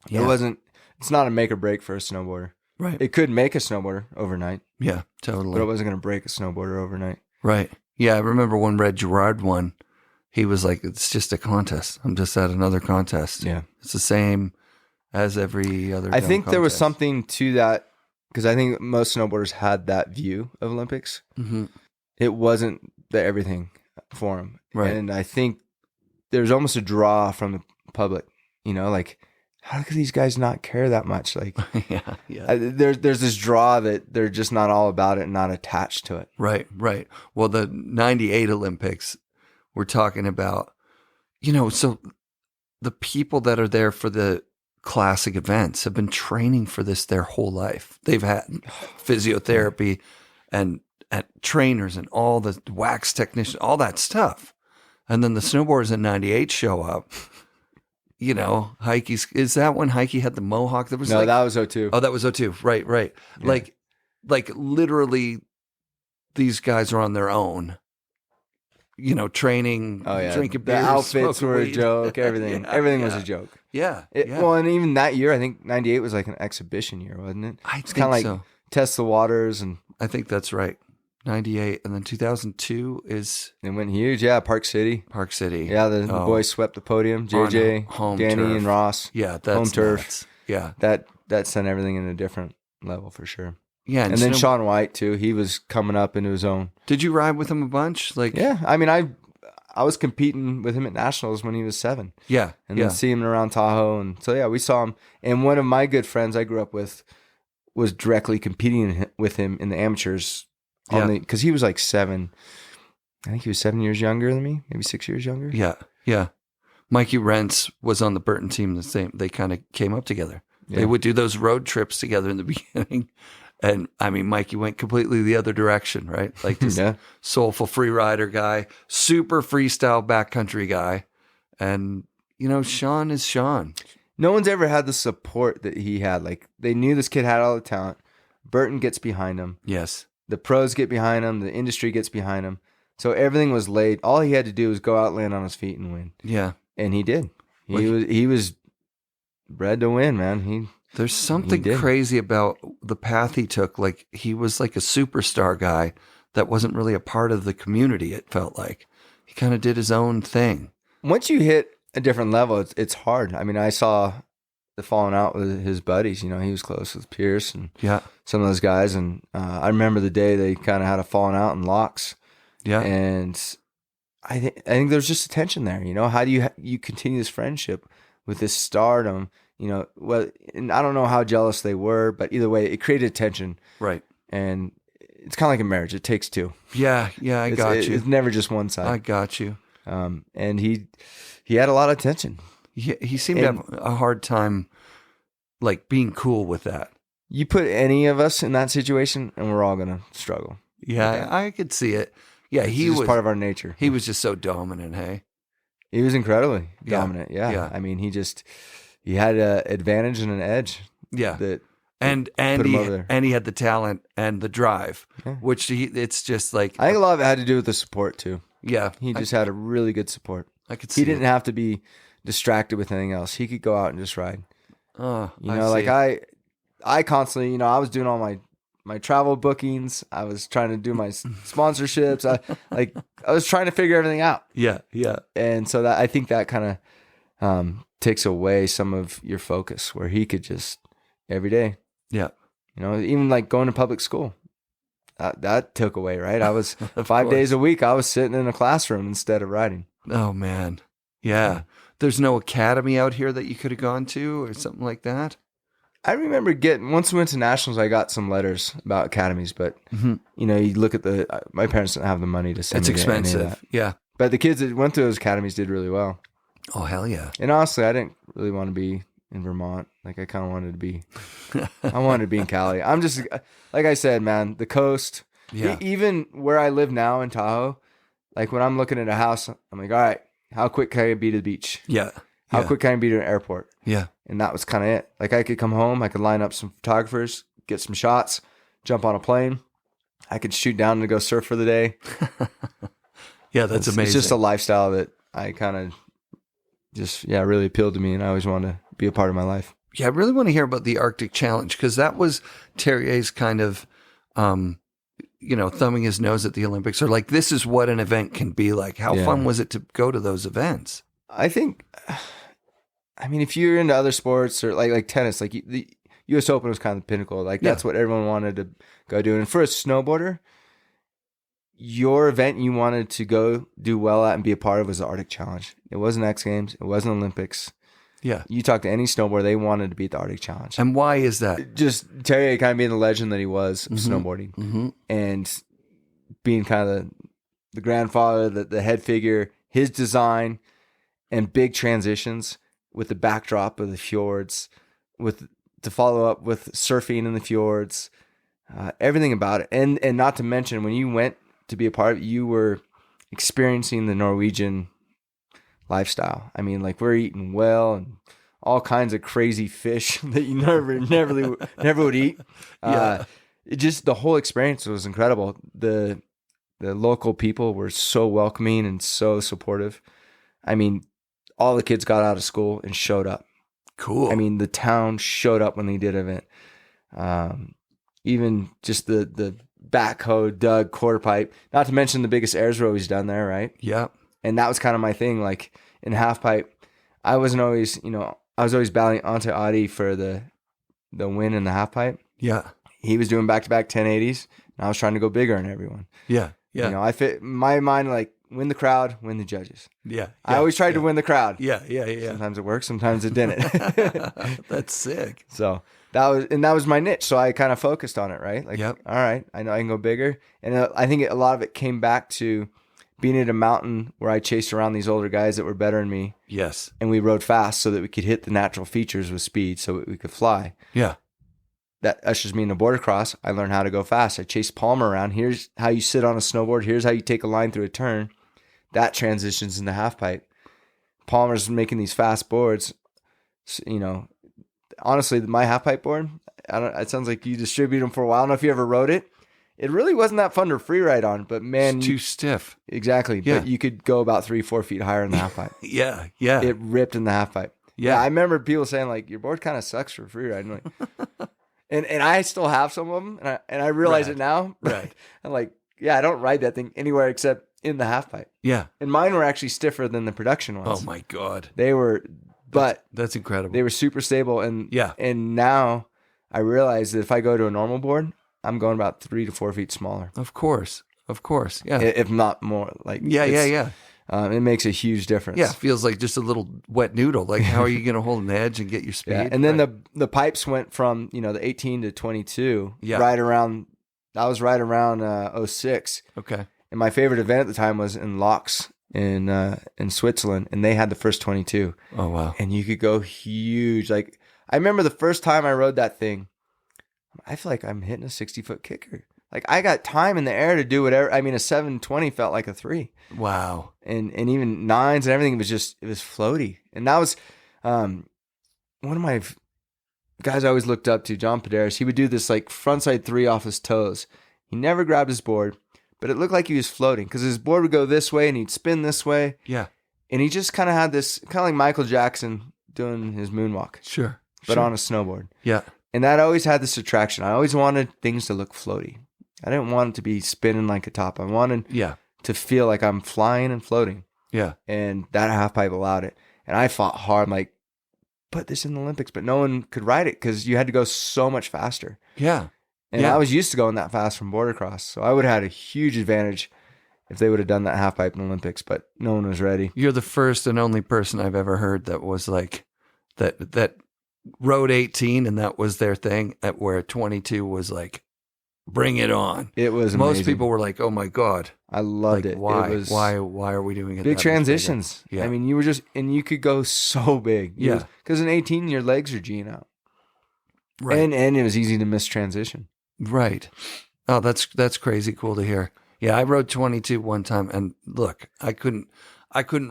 it's not a make or break for a snowboarder.
Right.
It could make a snowboarder overnight.
Yeah, totally.
But it wasn't going to break a snowboarder overnight.
Right. Yeah, I remember when Red Gerard won, he was like, it's just a contest. I'm just at another contest.
Yeah.
It's the same as every other
I think there was
contest.
something to that, because I think most snowboarders had that view of Olympics.
Mm-hmm.
It wasn't the everything for them.
Right.
And I think there's almost a draw from the public, like, how could these guys not care that much? Like, there's this draw that they're just not all about it and not attached to it.
Right. Well, the 98 Olympics, we're talking about, so the people that are there for the classic events have been training for this their whole life. They've had physiotherapy and trainers and all the wax technicians, all that stuff. And then the snowboarders in 98 show up. Heike's, is that when Heike had the mohawk? That was
that was 2002.
Oh, that was 2002. Right. Yeah. Like literally these guys are on their own, training, drinking beer.
The outfits were
weed.
A joke. Everything was a joke.
Yeah.
Well, and even that year, I think 98 was like an exhibition year, wasn't it?
I
it's kind of like
so.
Test the waters. And
I think that's right. 98, and then 2002 is...
It went huge, Park City. Yeah, the boys swept the podium. JJ, Danny,
turf.
and Ross.
Yeah, that's
home turf.
Nuts. Yeah.
That sent everything in a different level for sure.
Yeah,
and then Shaun White, too. He was coming up into his own.
Did you ride with him a bunch?
Yeah, I mean, I was competing with him at Nationals when he was 7.
Yeah.
And then seeing him around Tahoe. And so, we saw him. And one of my good friends I grew up with was directly competing with him in the amateurs. Because he was like 7. I think he was 7 years younger than me, maybe 6 years younger.
Yeah. Mikey Rentz was on the Burton team the same. They kind of came up together.
Yeah.
They would do those road trips together in the beginning. And I mean, Mikey went completely the other direction, right? Like this soulful free rider guy, super freestyle backcountry guy. And, Shaun is Shaun.
No one's ever had the support that he had. Like, they knew this kid had all the talent. Burton gets behind him.
Yes.
The pros get behind him. The industry gets behind him. So everything was laid. All he had to do was go out, land on his feet, and win.
Yeah.
And he did. He was bred to win, man.
There's something crazy about the path he took. Like, he was like a superstar guy that wasn't really a part of the community, it felt like. He kind of did his own thing.
Once you hit a different level, it's hard. I mean, I saw the falling out with his buddies. You know, he was close with Pierce and some of those guys. And I remember the day they kind of had a falling out in locks.
Yeah.
And I think there's just a tension there. You know, how do you continue this friendship with this stardom? You know, well, and I don't know how jealous they were, but either way, it created tension.
Right.
And it's kind of like a marriage. It takes two.
Yeah, I got you.
It's never just one side.
I got you.
And he had a lot of tension.
He seemed to have a hard time, like, being cool with that.
You put any of us in that situation, and we're all gonna struggle.
Yeah, I could see it. Yeah,
he was part of our nature.
He was just so dominant. Hey,
he was incredibly dominant. Yeah. I mean, he had an advantage and an edge.
Yeah,
that
and he had the talent and the drive, which it's just like,
I think a lot of it had to do with the support too.
Yeah,
he just had a really good support.
I could see
he didn't have to be distracted with anything else. He could go out and just ride.
Oh,
I constantly, you know, I was doing all my travel bookings. I was trying to do my sponsorships. I was trying to figure everything out.
Yeah.
And so I think that kind of takes away some of your focus, where he could just every day.
Yeah.
You know, even like going to public school. That took away, right? I was 5 days a week. I was sitting in a classroom instead of riding.
Oh man. Yeah. There's no academy out here that you could have gone to or something like that?
I remember once we went to nationals, I got some letters about academies, but you know, you look at my parents didn't have the money to send me.
It's expensive. Yeah.
But the kids that went to those academies did really well.
Oh, hell yeah.
And honestly, I didn't really want to be in Vermont. Like, I kind of wanted to be, I wanted to be in Cali. I'm just, like I said, man, the coast, even where I live now in Tahoe, like when I'm looking at a house, I'm like, all right, how quick can I be to the beach?
Yeah.
How quick can I be to an airport?
Yeah.
And that was kind of it. Like, I could come home, I could line up some photographers, get some shots, jump on a plane. I could shoot down and go surf for the day.
Yeah, that's amazing.
It's just a lifestyle that I kind of just, really appealed to me, and I always wanted to be a part of my life.
Yeah, I really want to hear about the Arctic Challenge, because that was Terrier's kind of, thumbing his nose at the Olympics, or like, this is what an event can be like. How fun was it to go to those events?
I think, I mean, if you're into other sports or like tennis, like the U.S. Open was kind of the pinnacle. Like, that's what everyone wanted to go do. And for a snowboarder, your event you wanted to go do well at and be a part of was the Arctic Challenge. It wasn't X Games. It wasn't Olympics.
Yeah.
You talk to any snowboarder, they wanted to be at the Arctic Challenge.
And why is that?
Just Terry kind of being the legend that he was of snowboarding and being kind of the grandfather, the head figure, his design and big transitions with the backdrop of the fjords, to follow up with surfing in the fjords, everything about it. And not to mention, when you went to be a part of it, you were experiencing the Norwegian lifestyle. I mean, like, we're eating well and all kinds of crazy fish that you never would eat. It just, the whole experience was incredible. The local people were so welcoming and so supportive. I mean, all the kids got out of school and showed up.
Cool.
I mean, the town showed up when they did an event. Even just the backhoe dug quarter pipe, not to mention the biggest airs row he's done there, right?
Yeah.
And that was kind of my thing. Like, in Halfpipe, I was always battling Ante Adi for the win in the Halfpipe.
Yeah.
He was doing back-to-back 1080s, and I was trying to go bigger on everyone.
Yeah. Yeah.
You know, I fit my mind, like, win the crowd, win the judges.
Yeah.
I always tried to win the crowd.
Yeah.
Sometimes it worked, sometimes it didn't.
That's sick.
So that was my niche. So I kind of focused on it, right? Like, all right, I know I can go bigger. And I think a lot of it came back to being at a mountain where I chased around these older guys that were better than me.
Yes. And
we rode fast so that we could hit the natural features with speed so that we could fly.
Yeah.
That ushers me into Boardercross. I learned how to go fast. I chased Palmer around. Here's how you sit on a snowboard. Here's how you take a line through a turn. That transitions into Halfpipe. Palmer's making these fast boards. So, you know, honestly, my Halfpipe board, it sounds like you distributed them for a while. I don't know if you ever rode it. it really wasn't that fun to freeride on, but man,
It's too stiff.
exactly.
Yeah.
But you could go about 3-4 feet higher in the half pipe.
Yeah, yeah.
It ripped in the half pipe.
Yeah.
I remember people saying like, your board kind of sucks for freeride. I'm like, and I still have some of them, and I realize it now.
Right.
I'm like, yeah, I don't ride that thing anywhere except in the half pipe.
Yeah.
And mine were actually stiffer than the production ones.
Oh my God.
They were, but
That's incredible.
they were super stable. And
Yeah.
and now I realize that if I go to a normal board, I'm going about 3 to 4 feet smaller,
Of course. Yeah.
if not more. Like
Yeah.
it makes a huge difference.
Yeah. Feels like just a little wet noodle. Like, how are you going to hold an edge and get your speed?
Yeah. And then
Right.
the pipes went from, the 18 to 22,
Yeah.
right around, I was right around 06.
Okay.
And my favorite event at the time was in Locks in Switzerland, and they had the first 22.
Oh, wow.
And you could go huge. Like, I remember the first time I rode that thing, I feel like I'm hitting a 60-foot kicker. Like, I got time in the air to do whatever. I mean, a 720 felt like a 3.
Wow.
And even 9s and everything was it was floaty. And that was one of my guys I always looked up to, John Paderas. He would do this like frontside 3 off his toes. He never grabbed his board, but it looked like he was floating because his board would go this way and he'd spin this way.
Yeah.
And he just kind of had this, kind of like Michael Jackson doing his moonwalk,
Sure.
but on a snowboard.
Yeah.
And that always had this attraction. I always wanted things to look floaty. I didn't want it to be spinning like a top. I wanted
Yeah.
to feel like I'm flying and floating.
Yeah.
And that half pipe allowed it. And I fought hard, like, put this in the Olympics, but no one could ride it because you had to go so much faster.
Yeah.
And
Yeah.
I was used to going that fast from Boardercross. So I would have had a huge advantage if they would have done that half pipe in the Olympics, but no one was ready.
You're the first and only person I've ever heard that was like that rode 18 and that was their thing, at where 22 was like, bring it on.
It was amazing.
Most people were like, oh my God.
I loved
Like,
it.
why?
It was
Why are we doing it?
big
that much
transitions.
bigger? Yeah.
I mean, you were just, and you could go so big.
Yeah.
Because in 18, your legs are G'ing out.
Right.
And it was easy to miss transition.
Right. Oh, that's crazy cool to hear. Yeah, I rode 22 one time, and look, I couldn't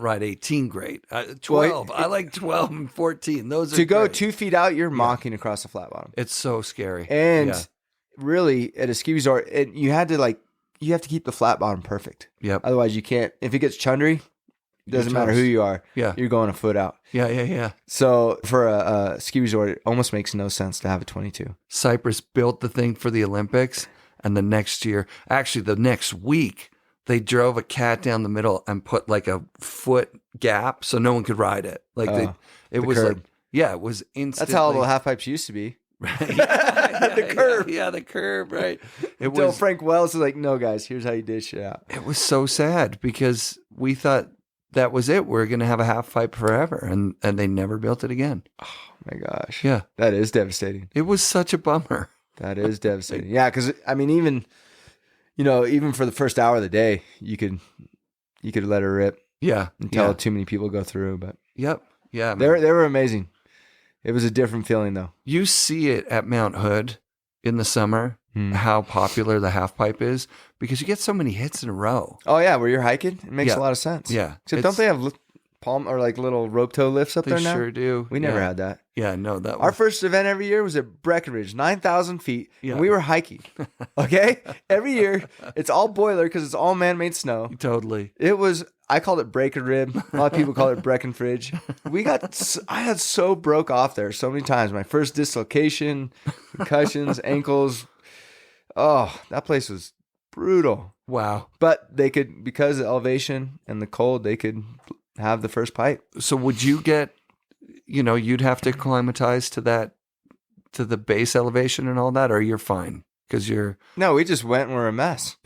ride 18 great. 12. I like 12 and 14. Those are
To go
great.
2 feet out, you're mocking across the flat bottom.
It's so scary.
And
yeah.
really, at a ski resort, you have to keep the flat bottom perfect.
Yep.
Otherwise, you can't. If it gets chundry, it doesn't matter who
toast.
you are.
Yeah.
You're going a foot out.
Yeah.
So for a ski resort, it almost makes no sense to have a 22.
Cypress built the thing for the Olympics, and the next week, they drove a cat down the middle and put like a foot gap so no one could ride it. Like it was
curb.
like, yeah, it was instantly.
That's how the half pipes used to be.
Right.
The curb.
Yeah, the curb, right. It
Until
was
Frank Wells was like, no, guys, here's how you dish it out.
it was so sad because we thought that was it. We're gonna have a half pipe forever, and they never built it again.
Oh my gosh.
Yeah.
That is devastating.
It was such a bummer.
That is devastating. Yeah, because I mean, even for the first hour of the day, you could let her rip
Yeah.
until
Yeah.
too many people go through. But
Yep. Yeah.
they were amazing. It was a different feeling though.
You see it at Mount Hood in the summer, how popular the half pipe is, because you get so many hits in a row.
Oh yeah, where you're hiking, it makes
Yeah.
a lot of sense.
Yeah.
Except don't they have palm or like little rope toe lifts up
They
there now?
sure do.
We never
Yeah.
had that.
Yeah, no, that
Our
was
first event every year was at Breckenridge, 9,000 feet,
Yeah.
and we were hiking. Okay, every year it's all boiler because it's all man-made snow.
totally.
It was. I called it break a rib. A lot of people call it Breckenridge. I had so broke off there so many times. My first dislocation, concussions, ankles. Oh, that place was brutal.
Wow.
But they could, because of the elevation and the cold, they could have the first pipe.
So would you get, you'd have to acclimatize to the base elevation and all that, or you're fine because you're.
No, we just went and were a mess.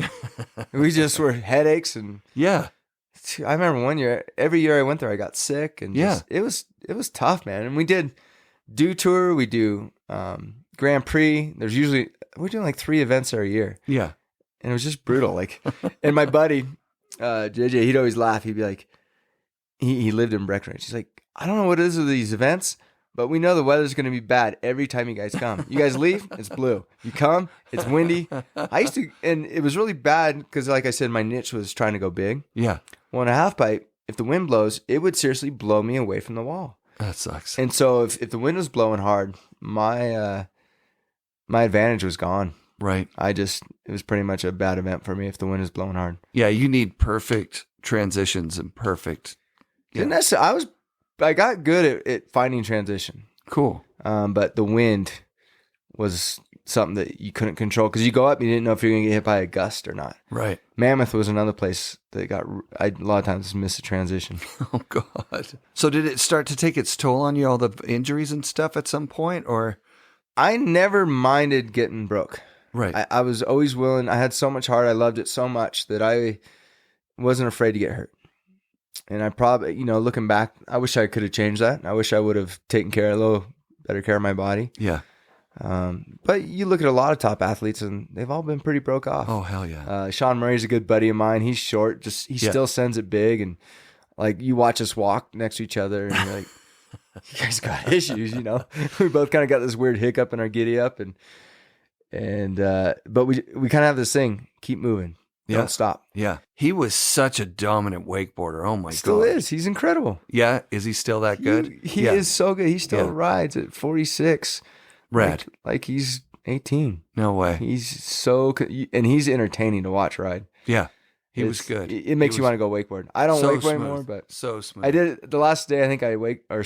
We just were headaches and.
Yeah.
I remember one year, every year I went there, I got sick, and it was tough, man. And we did Dew Tour, we do Grand Prix. We're doing like 3 events there a year,
Yeah.
and it was just brutal. Like, and my buddy JJ, he'd always laugh. He'd be like, he lived in Breckenridge. He's like, I don't know what it is with these events, but we know the weather's going to be bad every time you guys come. You guys leave, it's blue. You come, it's windy. And it was really bad because, like I said, my niche was trying to go big.
Yeah.
Well, in a half pipe, if the wind blows, it would seriously blow me away from the wall.
That sucks.
And so if the wind was blowing hard, my advantage was gone.
Right.
it was pretty much a bad event for me if the wind is blowing hard.
Yeah, you need perfect transitions and perfect. Yeah.
Didn't necessarily, I got good at finding transition.
Cool.
But the wind was something that you couldn't control because you go up, you didn't know if you're going to get hit by a gust or not.
Right.
Mammoth was another place that a lot of times missed a transition.
Oh, God. So did it start to take its toll on you, all the injuries and stuff at some point, or?
I never minded getting broke.
Right.
I was always willing. I had so much heart. I loved it so much that I wasn't afraid to get hurt. And I probably, looking back, I wish I could have changed that. I wish I would have taken a little better care of my body.
Yeah.
But you look at a lot of top athletes and they've all been pretty broke off.
Oh, hell yeah.
Sean Murray's a good buddy of mine. He's short. He still sends it big. And like you watch us walk next to each other and you're like, you guys got issues, We both kind of got this weird hiccup in our giddy up. But we kind of have this thing, keep moving. Don't stop.
Yeah. He was such a dominant wakeboarder. Oh my God.
Still is. He's incredible.
Yeah. Is he still that good?
He is so good. He still rides at 46.
Rad.
Like he's 18.
No way.
He's so good. And he's entertaining to watch ride.
Yeah. He was good.
It makes you want to go wakeboard. I don't
so
wakeboard
smooth.
anymore, but
so smooth.
I did the last day. I think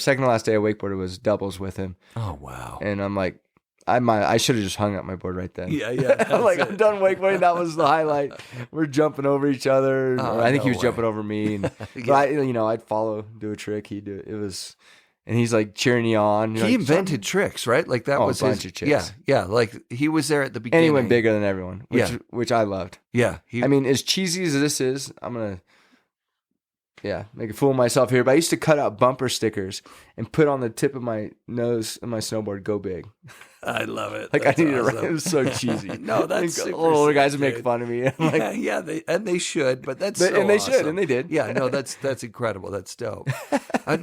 second to last day I wakeboarded was doubles with him.
Oh, wow.
And I'm like, I should have just hung up my board right then.
Yeah.
I'm like, I'm done wakeboarding. That was the highlight. We're jumping over each other. I think he was jumping over me. And, but I'd follow, do a trick. He'd do it. It was, and he's like cheering you on.
He invented tricks, right? Like that was
a bunch of tricks.
Yeah. Like he was there at the beginning.
And he went bigger than everyone, which I loved.
Yeah.
As cheesy as this is, I'm going to, make a fool of myself here. But I used to cut out bumper stickers and put on the tip of my nose of my snowboard, "Go big."
I love it.
Like, I needed to write. It was so cheesy.
No, that's super
older guys
sick,
would make fun of me. I'm like,
they should, but that's
and they should,
awesome.
and they did.
Yeah, no, that's incredible. That's dope. I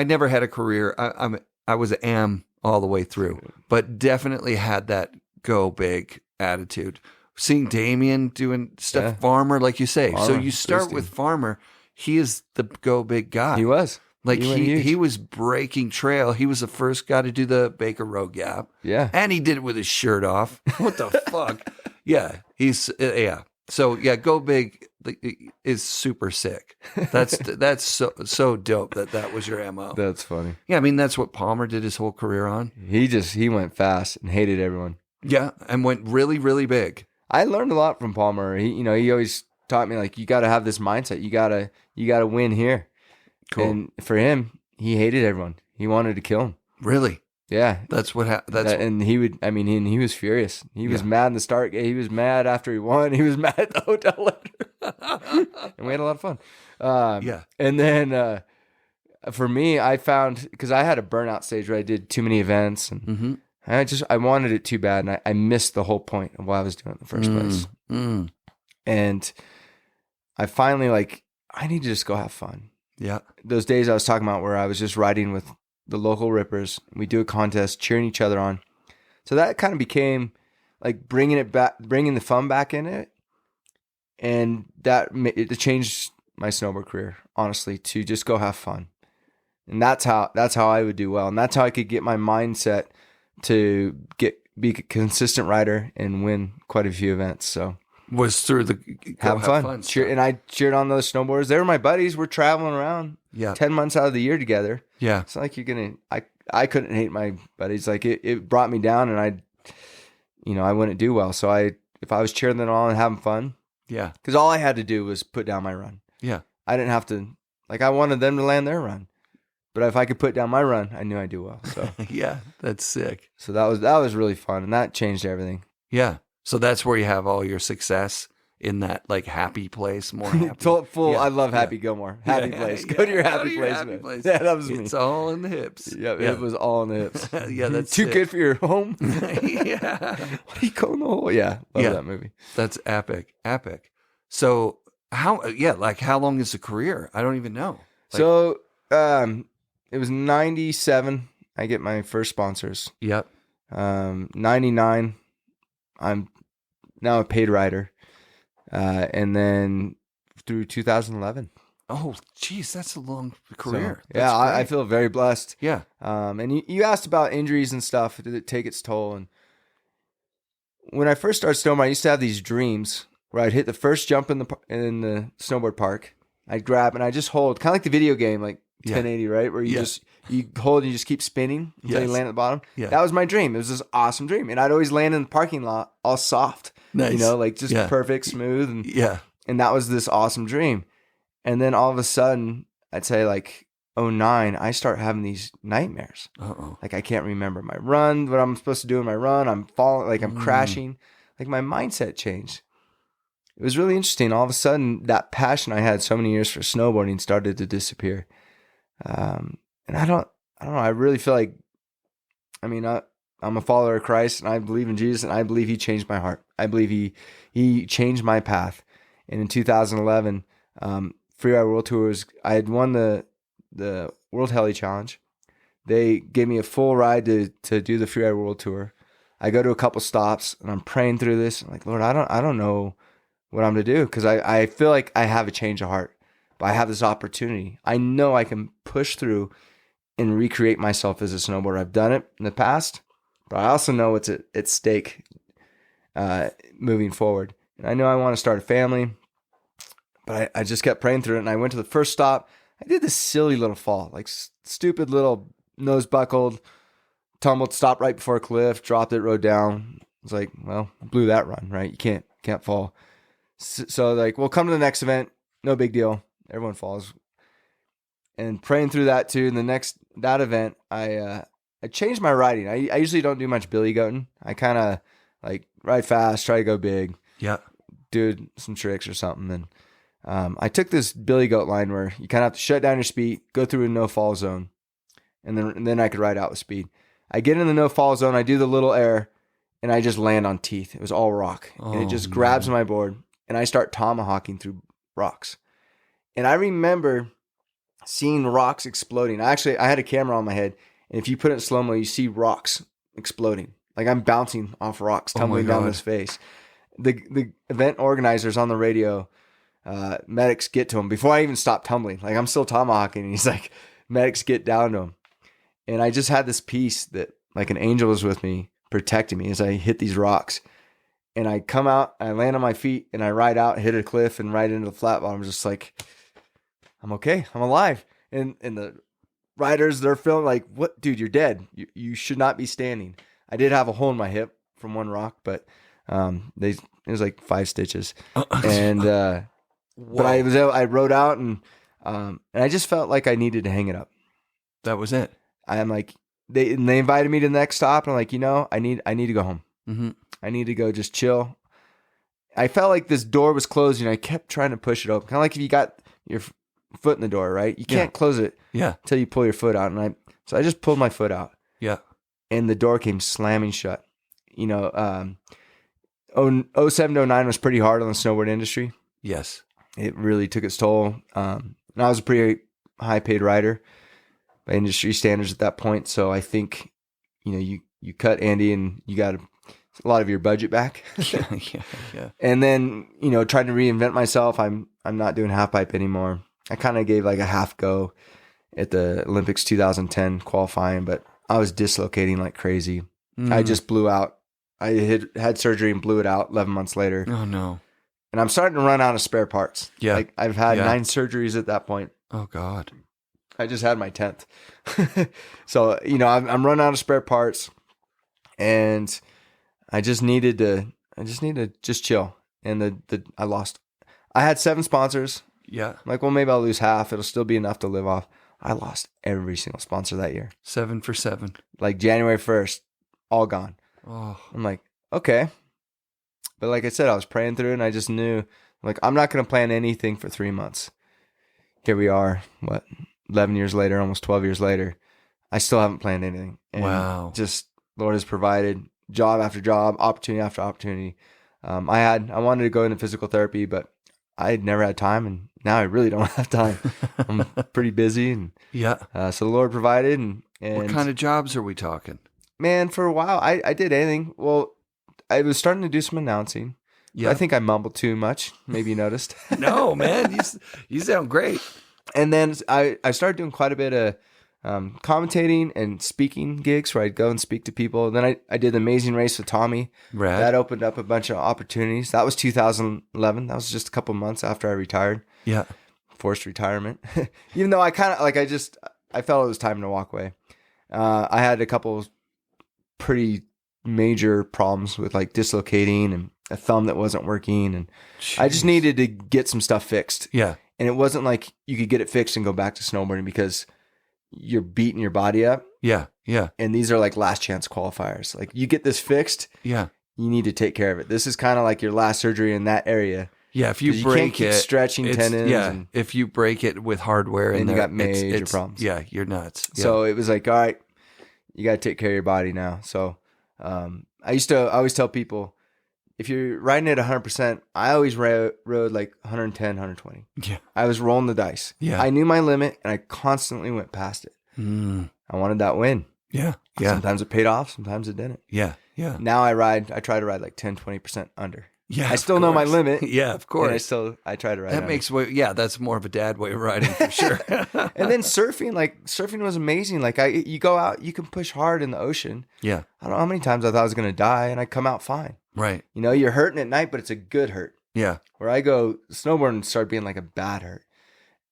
never had a career. I was an AM all the way through, but definitely had that go big attitude. Seeing Damien doing stuff, Farmer, like you say.
Farmer,
so you start with Farmer. He is the go big guy.
He was.
Like he was breaking trail. He was the first guy to do the Baker Road Gap. Yeah. And he did it with his shirt off. What the fuck? Yeah. He's So Go Big is super sick. That's so dope that was your MO.
That's funny.
Yeah, I mean that's what Palmer did his whole career on.
He went fast and hated everyone.
Yeah, and went really, really big.
I learned a lot from Palmer. He always taught me like you got to have this mindset. You gotta win here. Cool. And for him, he hated everyone. He wanted to kill him.
Really?
Yeah.
That's what happened.
And he would. I mean, he was furious. He was mad in the start. He was mad after he won. He was mad at the hotel later. And we had a lot of fun. And then for me, I found because I had a burnout stage where I did too many events, and I wanted it too bad, and I missed the whole point of why I was doing it in the first place. And I finally I need to just go have fun.
Yeah.
Those days I was talking about where I was just riding with the local rippers. We do a contest, cheering each other on. So that kind of became like bringing the fun back in it. And it changed my snowboard career, honestly, to just go have fun. And that's how I would do well. And that's how I could get my mindset to be a consistent rider and win quite a few events. So
was through the
have fun. And I cheered on those snowboarders. They were my buddies. We're traveling around 10 months out of the year together. Yeah. It's not like you're going to, I couldn't hate my buddies. Like it brought me down and I wouldn't do well. So if I was cheering them on and having fun. Yeah. Because all I had to do was put down my run. Yeah. I didn't have to, I wanted them to land their run. But if I could put down my run, I knew I'd do well. So
yeah, that's sick.
So that was really fun. And that changed everything.
Yeah. So that's where you have all your success in that happy place, more happy.
I love Happy Gilmore. Happy place. Go to your happy place. Yeah, that was me.
It's all in the hips.
Yeah, it was all in the hips.
Yeah, that's
too good for your home.
Yeah.
What are you calling the hole? Yeah, love that movie.
That's epic. So how long is the career? I don't even know.
So it was 97. I get my first sponsors. Yep. 99. I'm now a paid rider. And then through 2011.
Oh, geez, that's a long career.
So, I feel very blessed. Yeah. And you asked about injuries and stuff. Did it take its toll? And when I first started snowboarding, I used to have these dreams where I'd hit the first jump in the snowboard park. I'd grab and I just hold, kind of like the video game, like 1080, right? Where you hold and you just keep spinning until you land at the bottom. Yeah. That was my dream. It was this awesome dream. And I'd always land in the parking lot all soft. Nice. You know, like just perfect, smooth. And that was this awesome dream. And then all of a sudden, I'd say like 2009, I start having these nightmares. Like I can't remember my run, what I'm supposed to do in my run. I'm falling, like I'm crashing. Like my mindset changed. It was really interesting. All of a sudden, that passion I had so many years for snowboarding started to disappear. And I don't know. I really feel like, I mean, I'm a follower of Christ and I believe in Jesus and I believe he changed my heart. I believe he changed my path. And in 2011, Freeride World Tours, I had won the World Heli Challenge. They gave me a full ride to do the Freeride World Tour. I go to a couple stops and I'm praying through this. I'm like, Lord, I don't know what I'm to do because I feel like I have a change of heart, but I have this opportunity. I know I can push through and recreate myself as a snowboarder. I've done it in the past, but I also know what's at stake moving forward. And I know I want to start a family, but I just kept praying through it. And I went to the first stop. I did this silly little fall, like stupid little nose buckled, tumbled, stopped right before a cliff, dropped it, rode down. I was like, well, blew that run, right? You can't fall. So like, we'll come to the next event. No big deal. Everyone falls. And praying through that too. And that event, I changed my riding. I usually don't do much billy goating. I kind of like ride fast, try to go big. Yeah. Do some tricks or something. And I took this billy goat line where you kind of have to shut down your speed, go through a no fall zone. And then I could ride out with speed. I get in the no fall zone. I do the little air and I just land on teeth. It was all rock. And it just grabs my board. And I start tomahawking through rocks. And I remember seeing rocks exploding. I had a camera on my head. And if you put it in slow-mo, you see exploding. Like I'm bouncing off rocks, tumbling down this face. The event organizers on the radio, medics get to him before I even stop tumbling. Like I'm still tomahawking. And he's like, medics get down to him. And I just had this peace that like an angel was with me, protecting me as I hit these rocks. And I come out, I land on my feet, and I ride out, hit a cliff, and ride into the flat bottom. Just like, I'm okay, I'm alive. And the riders, they're feeling like, what, dude, you're dead. You should not be standing. I did have a hole in my hip from one rock, but it was like 5 stitches. And but I rode out, and I just felt like I needed to hang it up.
That was it.
I'm like, they invited me to the next stop, and I'm like, I need to go home. Mm-hmm. I need to go just chill. I felt like this door was closing. I kept trying to push it open. Kind of like if you got your foot in the door, right? You can't close it until you pull your foot out. So I just pulled my foot out. Yeah. And the door came slamming shut. 07 to 09 was pretty hard on the snowboard industry. Yes. It really took its toll. And I was a pretty high paid rider by industry standards at that point. So I think, you cut Andy and you got a lot of your budget back. Yeah. And then, trying to reinvent myself. I'm not doing halfpipe anymore. I kind of gave like a half go at the Olympics 2010 qualifying, but I was dislocating like crazy. I just blew out. I had surgery and blew it out 11 months later. Oh no. And I'm starting to run out of spare parts. Yeah. Like I've had 9 surgeries at that point. Oh God. I just had my 10th. So, I'm running out of spare parts, and I just needed to just chill. And I had 7 sponsors. Yeah. I'm like, well, maybe I'll lose half. It'll still be enough to live off. I lost every single sponsor that year. 7 for 7. Like January 1st, all gone. Oh. I'm like, okay. But like I said, I was praying through it, and I just knew, like, I'm not going to plan anything for 3 months. Here we are, 11 years later, almost 12 years later. I still haven't planned anything. And wow. Just Lord has provided job after job, opportunity after opportunity. I wanted to go into physical therapy, but I had never had time, and now I really don't have time. I'm pretty busy, and so the Lord provided. And what kind of jobs are we talking? Man, for a while, I did anything. Well, I was starting to do some announcing. Yeah, I think I mumbled too much. Maybe you noticed. No, man, you sound great. And then I started doing quite a bit of commentating and speaking gigs where I'd go and speak to people. Then I did the Amazing Race with Tommy.
Rad.
That opened up a bunch of opportunities. That was 2011. That was just a couple months after I retired.
Yeah.
Forced retirement. Even though I kind of I felt it was time to walk away. I had a couple pretty major problems with like dislocating and a thumb that wasn't working, and
Jeez.
I just needed to get some stuff fixed.
Yeah.
And it wasn't like you could get it fixed and go back to snowboarding because you're beating your body up.
Yeah. Yeah.
And these are like last chance qualifiers. Like you get this fixed,
Yeah.
you need to take care of it. This is kind of like your last surgery in that area.
Yeah. If you
'Cause
break
can't keep
it,
stretching tendons.
Yeah.
And,
If you break it with hardware
and
in
you
there,
got major
it's
problems.
Yeah. You're nuts. Yeah.
So it was like, all right, you got to take care of your body now. So I always tell people, if you're riding at 100%, I always rode like 110, 120.
Yeah.
I was rolling the dice.
Yeah.
I knew my limit and I constantly went past it. I wanted that win.
Yeah. Yeah.
Sometimes it paid off, sometimes it didn't.
Yeah. Yeah.
Now I try to ride like 10, 20% under.
Yeah.
I still know my
course.
limit.
Yeah. Of
And
course.
I try to ride
That
under.
makes way. Yeah. That's more of a dad way of riding for sure.
And then surfing was amazing. Like you go out, you can push hard in the ocean.
Yeah.
I don't know how many times I thought I was going to die and I come out fine.
Right.
You know, you're hurting at night, but it's a good hurt.
Yeah.
Where I go snowboarding started being like a bad hurt.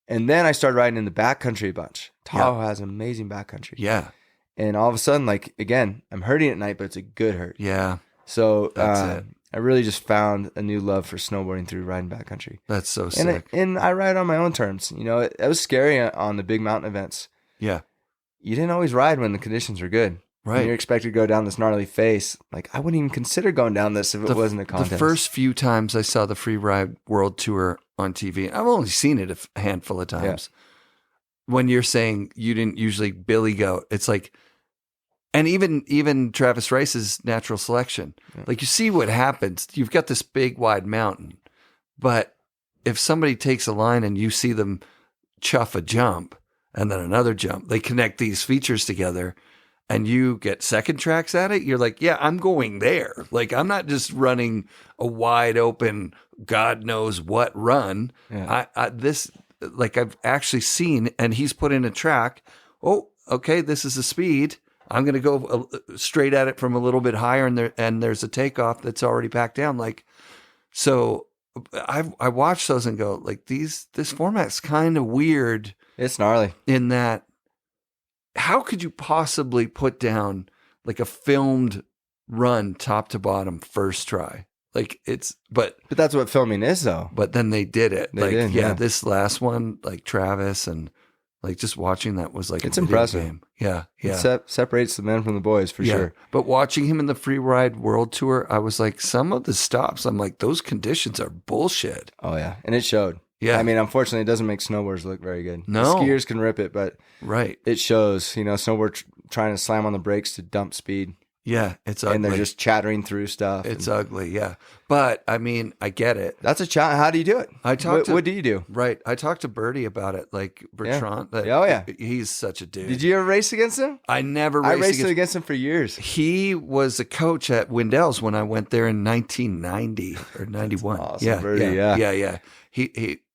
And then I started riding in the backcountry a bunch. Tahoe has amazing backcountry.
Yeah.
And all of a sudden, like, again, I'm hurting at night, but it's a good hurt.
Yeah.
So
That's it.
I really just found a new love for snowboarding through riding backcountry.
That's so sick.
And I ride on my own terms. You know, it was scary on the big mountain events.
Yeah.
You didn't always ride when the conditions were good.
Right.
When you're expected to go down this gnarly face. Like, I wouldn't even consider going down this if it wasn't a contest.
The first few times I saw the Freeride World Tour on TV, and I've only seen it a handful of times. When you're saying you didn't usually Billy Goat, it's like, and even Travis Rice's natural selection, like you see what happens. You've got this big wide mountain, but if somebody takes a line and you see them chuff a jump and then another jump, they connect these features together. And you get second tracks at it, you're like, yeah, I'm going there. Like, I'm not just running a wide open, God knows what run.
Yeah.
I've actually seen, and he's put in a track. Oh, okay, this is the speed. I'm going to go straight at it from a little bit higher, and there's a takeoff that's already packed down. Like, so I watch those and go, like, this format's kind of weird.
It's gnarly.
In that, how could you possibly put down like a filmed run top to bottom first try? Like but
that's what filming is, though.
But then they did it.
They did, yeah.
This last one, like Travis, and like just watching that was like
it's
a video
impressive.
game. Yeah, yeah.
It separates the men from the boys for sure.
But watching him in the Freeride World Tour, I was like, some of the stops, I'm like, those conditions are bullshit.
Oh yeah, and it showed.
Yeah.
I mean, unfortunately, it doesn't make snowboarders look very good.
No.
The skiers can rip it, but
right,
it shows. You know, snowboard trying to slam on the brakes to dump speed.
Yeah, it's ugly.
And they're just chattering through stuff.
It's ugly, yeah. But I mean, I get it.
That's a challenge. How do you do it? What do you do?
Right. I talked to Birdie about it, like Bertrand.
Yeah. Oh yeah,
he's such a dude.
Did you ever race against him?
I never raced
against him for years.
He was a coach at Wendell's when I went there in 1990 or 91.
Awesome,
yeah,
Birdie,
yeah.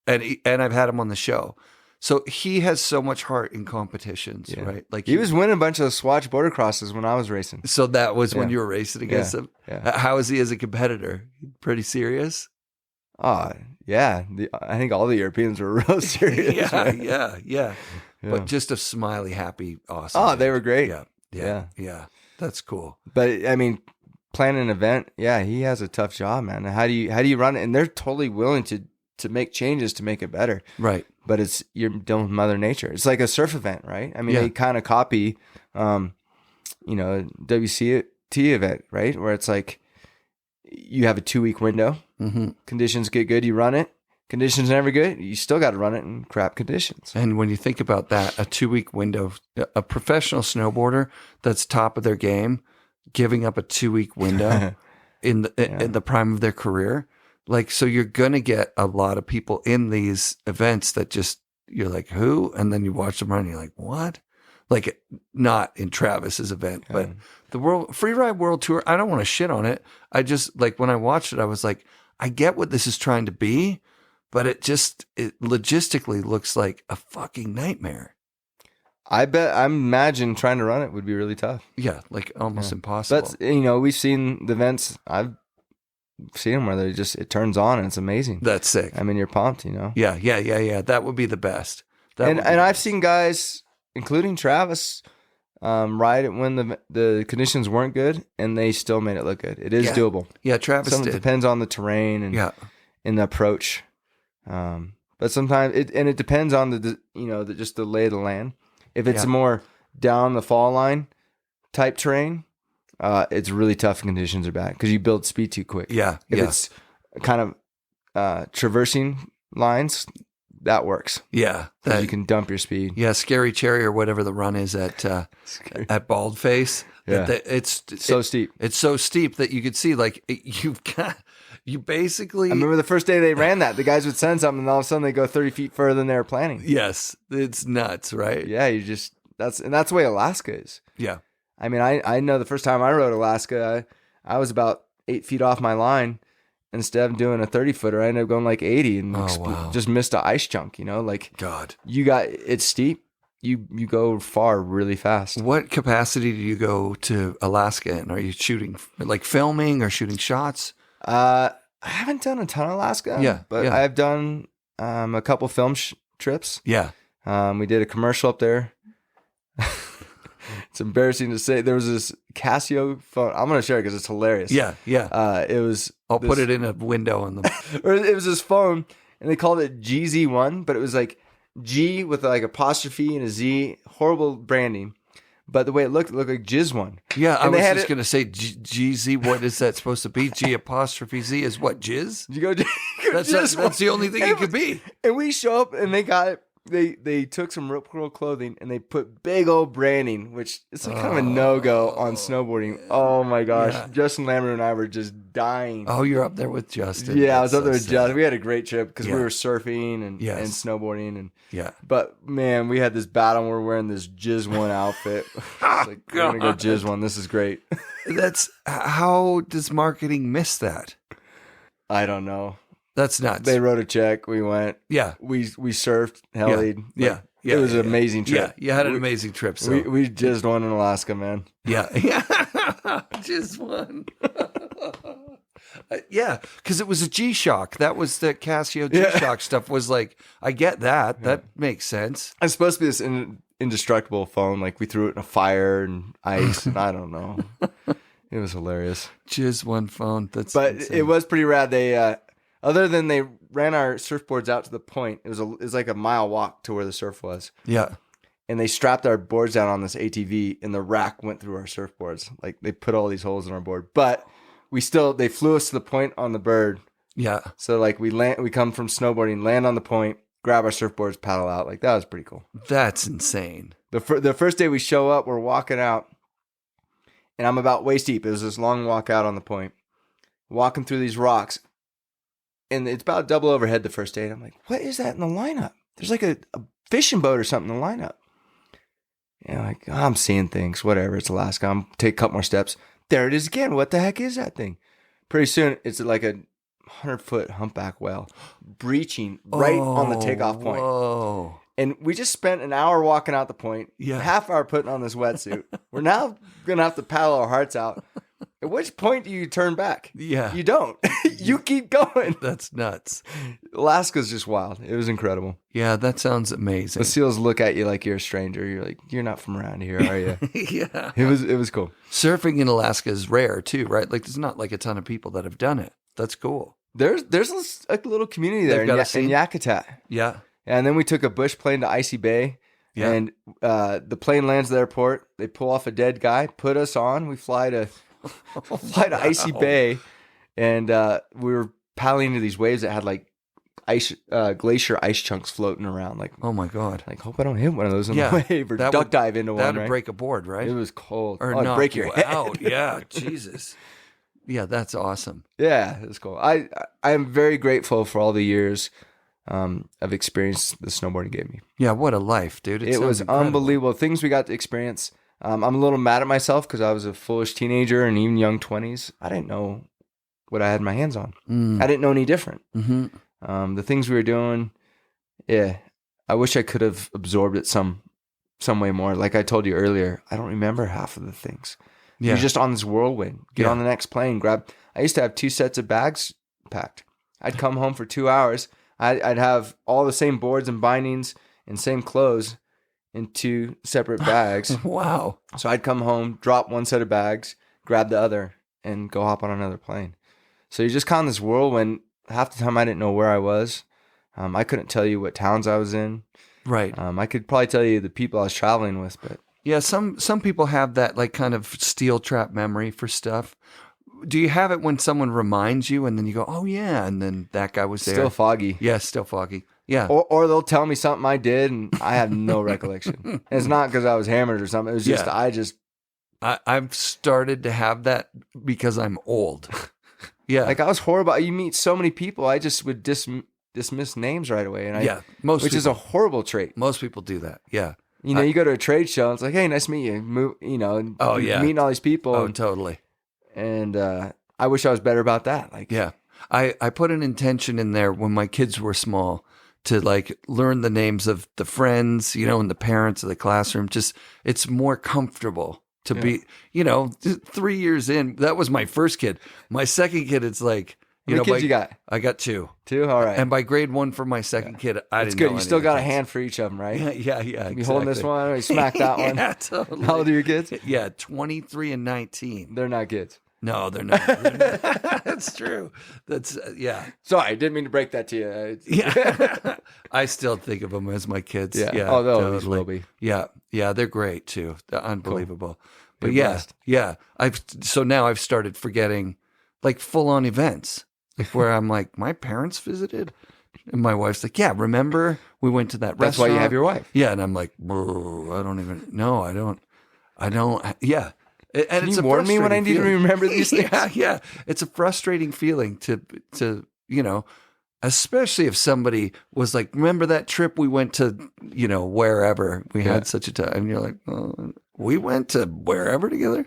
And I've had him on the show. So he has so much heart in competitions, right? Like
he was winning a bunch of Swatch Boardercrosses when I was racing.
So that was when you were racing against him.
Yeah.
How is he as a competitor? Pretty serious.
Oh yeah, I think all the Europeans were real serious.
yeah. But just a smiley, happy, awesome.
Oh, they were great.
Yeah. That's cool.
But I mean, planning an event, he has a tough job, man. How do you run it? And they're totally willing to make changes to make it better.
Right.
But you're dealing with Mother Nature. It's like a surf event, right? I mean, they kind of copy, WCT event, right? Where it's like you have a 2-week window. Mm-hmm. Conditions get good, you run it. Conditions never good, you still got to run it in crap conditions.
And when you think about that, a 2-week window, a professional snowboarder that's top of their game, giving up a 2-week window in the prime of their career. Like, so you're going to get a lot of people in these events that just, you're like, who? And then you watch them run and you're like, what? Like, not in Travis's event, but the Freeride World Tour, I don't want to shit on it. I just, like, when I watched it, I was like, I get what this is trying to be, but it logistically looks like a fucking nightmare.
I imagine trying to run it would be really tough.
Yeah, like almost impossible.
That's, we've seen the events. I've seen them where it turns on and it's amazing.
That's sick.
I mean, you're pumped,
Yeah. That would be the best.
And I've seen guys, including Travis, ride it when the conditions weren't good, and they still made it look good. It is doable.
Yeah, Travis did.
It depends on the terrain and the approach. But sometimes it depends on just the lay of the land. If it's a more down the fall line type terrain, it's really tough when conditions are bad because you build speed too quick.
Yeah.
If it's kind of traversing lines, that works.
Yeah.
You can dump your speed.
Yeah, Scary Cherry or whatever the run is at Baldface.
Yeah.
It's
so steep.
It's so steep that you could see you basically.
I remember the first day they ran that, the guys would send something and all of a sudden they go 30 feet further than they were planning.
Yes. It's nuts, right?
Yeah, that's the way Alaska is.
Yeah.
I mean, I know the first time I rode Alaska, I was about 8 feet off my line. Instead of doing a 30-footer, I ended up going like 80 and just missed an ice chunk,
God.
It's steep. You go far really fast.
What capacity do you go to Alaska in? Are you shooting, like filming or shooting shots?
I haven't done a ton of Alaska. But I've done a couple film trips.
Yeah.
We did a commercial up there. It's embarrassing to say. There was this Casio phone. I'm going to share it because it's hilarious.
Yeah.
It was.
I'll put it in a window on the.
Or it was this phone, and they called it GZ1, but it was like G with like apostrophe and a Z. Horrible branding, but the way it looked like Jizz1.
Yeah, I was just going to say GZ. What is that supposed to be? G apostrophe Z is what? Jizz?
You go.
That's the only thing it could be.
And we show up, and they got it. They took some Rip Curl clothing and they put big old branding, which is like kind of a no-go on snowboarding. Oh my gosh. Yeah. Justin Lambert and I were just dying.
Oh, you're up there with Justin.
Yeah, I was up there with Justin. We had a great trip because we were surfing and snowboarding. But man, we had this battle and we're wearing this Jizz1 outfit. Like, we're going to go Jizz1. This is great.
How does marketing miss that?
I don't know.
That's nuts.
They wrote a check. We went. Yeah. We surfed, helied.
Yeah.
It was an amazing trip.
Yeah, you had an amazing trip. So.
We just won in Alaska, man.
Yeah. Just won. Yeah, because it was a G-Shock. That was the Casio G-Shock stuff was like, I get that. That makes sense.
It's supposed to be this indestructible phone. Like we threw it in a fire and ice and I don't know. It was hilarious.
Jizz1 phone.
But insane. It was pretty rad. They... other than they ran our surfboards out to the point, it was like a mile walk to where the surf was.
Yeah.
And they strapped our boards down on this ATV and the rack went through our surfboards. Like they put all these holes in our board. But they flew us to the point on the Bird. Yeah. So like we come from snowboarding, land on the point, grab our surfboards, paddle out. Like that was pretty cool.
That's insane.
The first day we show up, we're walking out and I'm about waist deep. It was this long walk out on the point, walking through these rocks. And it's about double overhead the first day. And I'm like, what is that in the lineup? There's like a fishing boat or something in the lineup. And I'm like, I'm seeing things. Whatever. It's Alaska. I'm take a couple more steps. There it is again. What the heck is that thing? Pretty soon, it's like a 100-foot humpback whale breaching right on the takeoff point. Whoa. And we just spent an hour walking out the point, half hour putting on this wetsuit. We're now going to have to paddle our hearts out. At which point do you turn back? Yeah. You don't. You keep going.
That's nuts.
Alaska's just wild. It was incredible.
Yeah, that sounds amazing.
The seals look at you like you're a stranger. You're like, you're not from around here, are you? Yeah. It was cool.
Surfing in Alaska is rare too, right? Like there's not like a ton of people that have done it. That's cool.
There's a little community there in Yakutat. Yeah. And then we took a bush plane to Icy Bay. Yeah. And the plane lands at the airport. They pull off a dead guy, put us on. We fly to Icy Bay, and we were paddling into these waves that had like glacier ice chunks floating around. Like,
oh my god!
Like, hope I don't hit one of those in the wave or duck dive into one.
That'd break a board, right?
It was cold.
Or knock break your head out. Yeah, Jesus. Yeah, that's awesome.
Yeah, it's cool. I am very grateful for all the years of experience the snowboarding gave me.
Yeah, what a life, dude!
It was incredible. Unbelievable things we got to experience. I'm a little mad at myself because I was a foolish teenager and even young 20s. I didn't know what I had my hands on. I didn't know any different. Mm-hmm. The things we were doing, I wish I could have absorbed it some some way more. Like I told you earlier, I don't remember half of the things.
Yeah.
You're just on this whirlwind. Get on the next plane, I used to have 2 sets of bags packed. I'd come home for 2 hours. I'd have all the same boards and bindings and same clothes in 2 separate bags.
Wow.
So I'd come home, drop 1 set of bags, grab the other, and go hop on another plane. So you're just kind of this whirlwind. Half the time I didn't know where I was. I couldn't tell you what towns I was in.
Right.
I could probably tell you the people I was traveling with, but
Yeah, some people have that like kind of steel trap memory for stuff. Do you have it when someone reminds you and then you go, oh yeah, and then that guy was there?
still foggy.
Yeah, still foggy. Yeah.
Or they'll tell me something I did and I have no recollection. And it's not because I was hammered or something. It was just
I've started to have that because I'm old. Yeah.
like I was horrible. You meet so many people, I just would dismiss names right away. And which is a horrible trait.
Most people do that. Yeah.
You know, you go to a trade show, and it's like, hey, nice to meet you. Meeting all these people.
Oh, totally.
And I wish I was better about that. Like,
yeah. I put an intention in there when my kids were small to like learn the names of the friends, and the parents of the classroom. Just, it's more comfortable to be, 3 years in. That was my first kid. My second kid, it's like,
how many kids you got?
I got 2.
2? All right.
And by grade 1 for my second kid, I
That's
didn't
good.
know
You still got a
kids.
hand for each of them, right?
Yeah.
You holding this one, or you smack that one?
Yeah, totally.
How old are your kids?
Yeah, 23 and 19.
They're not kids.
No, they're not. That's true. That's, yeah.
Sorry, didn't mean to break that to you.
Yeah. I still think of them as my kids.
Yeah.
Yeah.
Oh, they'll always
totally.
will be.
Yeah. Yeah. They're great too. They're unbelievable. But
You're
yeah.
blessed.
Yeah. So now I've started forgetting like full on events where I'm like, my parents visited. And my wife's like, yeah, remember we went to that restaurant?
That's why you have your wife.
Yeah. And I'm like, I don't even, no, I don't. Yeah. And
Can
it's
you
a
warn me when I need to
frustrating
remember these things?
Yeah. It's a frustrating feeling to especially if somebody was like, remember that trip we went to, wherever we had such a time. And you're like, oh, we went to wherever together?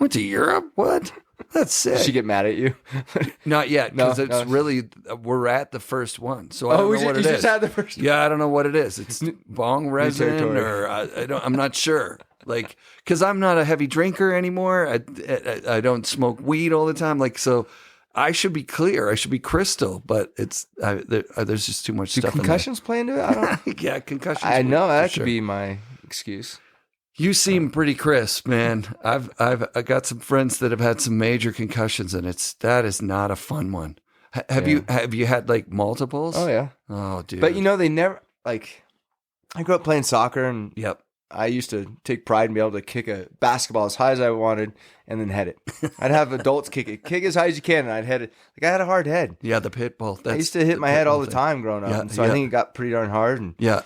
Went to Europe? What? That's sick.
Did she get mad at you?
Not yet, because
No,
it's
no.
really, we're at the first one. So I don't know what it
you
is.
just had the first one.
Yeah, I don't know what it is. It's bong resin
territory.
or I'm not sure. Like, because I'm not a heavy drinker anymore. I don't smoke weed all the time. Like, so I should be clear. I should be crystal, but there's just too much
Do
stuff
concussions play into it? I don't.
in there. Yeah, concussions.
I know
for
that
sure.
could be my excuse.
You seem pretty crisp, man. I've got some friends that have had some major concussions, and that is not a fun one. Have you had like multiples?
Oh yeah.
Oh, dude.
But they never like. I grew up playing soccer, and
Yep.
I used to take pride in being able to kick a basketball as high as I wanted and then head it. I'd have adults kick as high as you can, and I'd head it. Like I had a hard head.
Yeah, the pit bull.
I used to hit my head all the time growing up,
Yeah,
and so I think it got pretty darn hard. And
Yeah.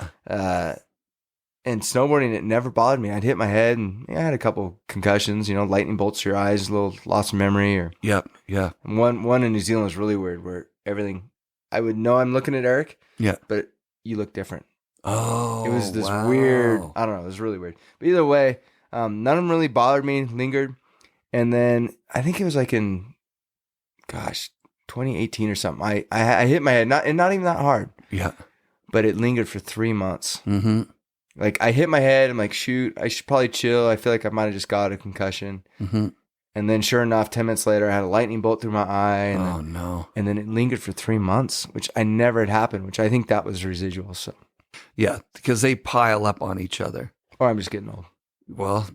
and snowboarding, it never bothered me. I'd hit my head, and I had a couple concussions. Lightning bolts to your eyes, a little loss of memory, or
Yep. Yeah.
one in New Zealand was really weird, where everything I would know I'm looking at Eric,
Yeah.
but you look different.
Oh,
It was this
wow.
weird. I don't know. It was really weird. But either way, none of them really bothered me, lingered. And then I think it was like in, 2018 or something. I hit my head, not even that hard,
Yeah.
but it lingered for 3 months.
Mm-hmm.
Like I hit my head. I'm like, shoot, I should probably chill. I feel like I might have just got a concussion.
Mm-hmm.
And then sure enough, 10 minutes later, I had a lightning bolt through my eye. And
No.
and then it lingered for 3 months, which I never had happened, which I think that was residual. So,
Yeah, because they pile up on each other.
or I'm just getting old.
Well,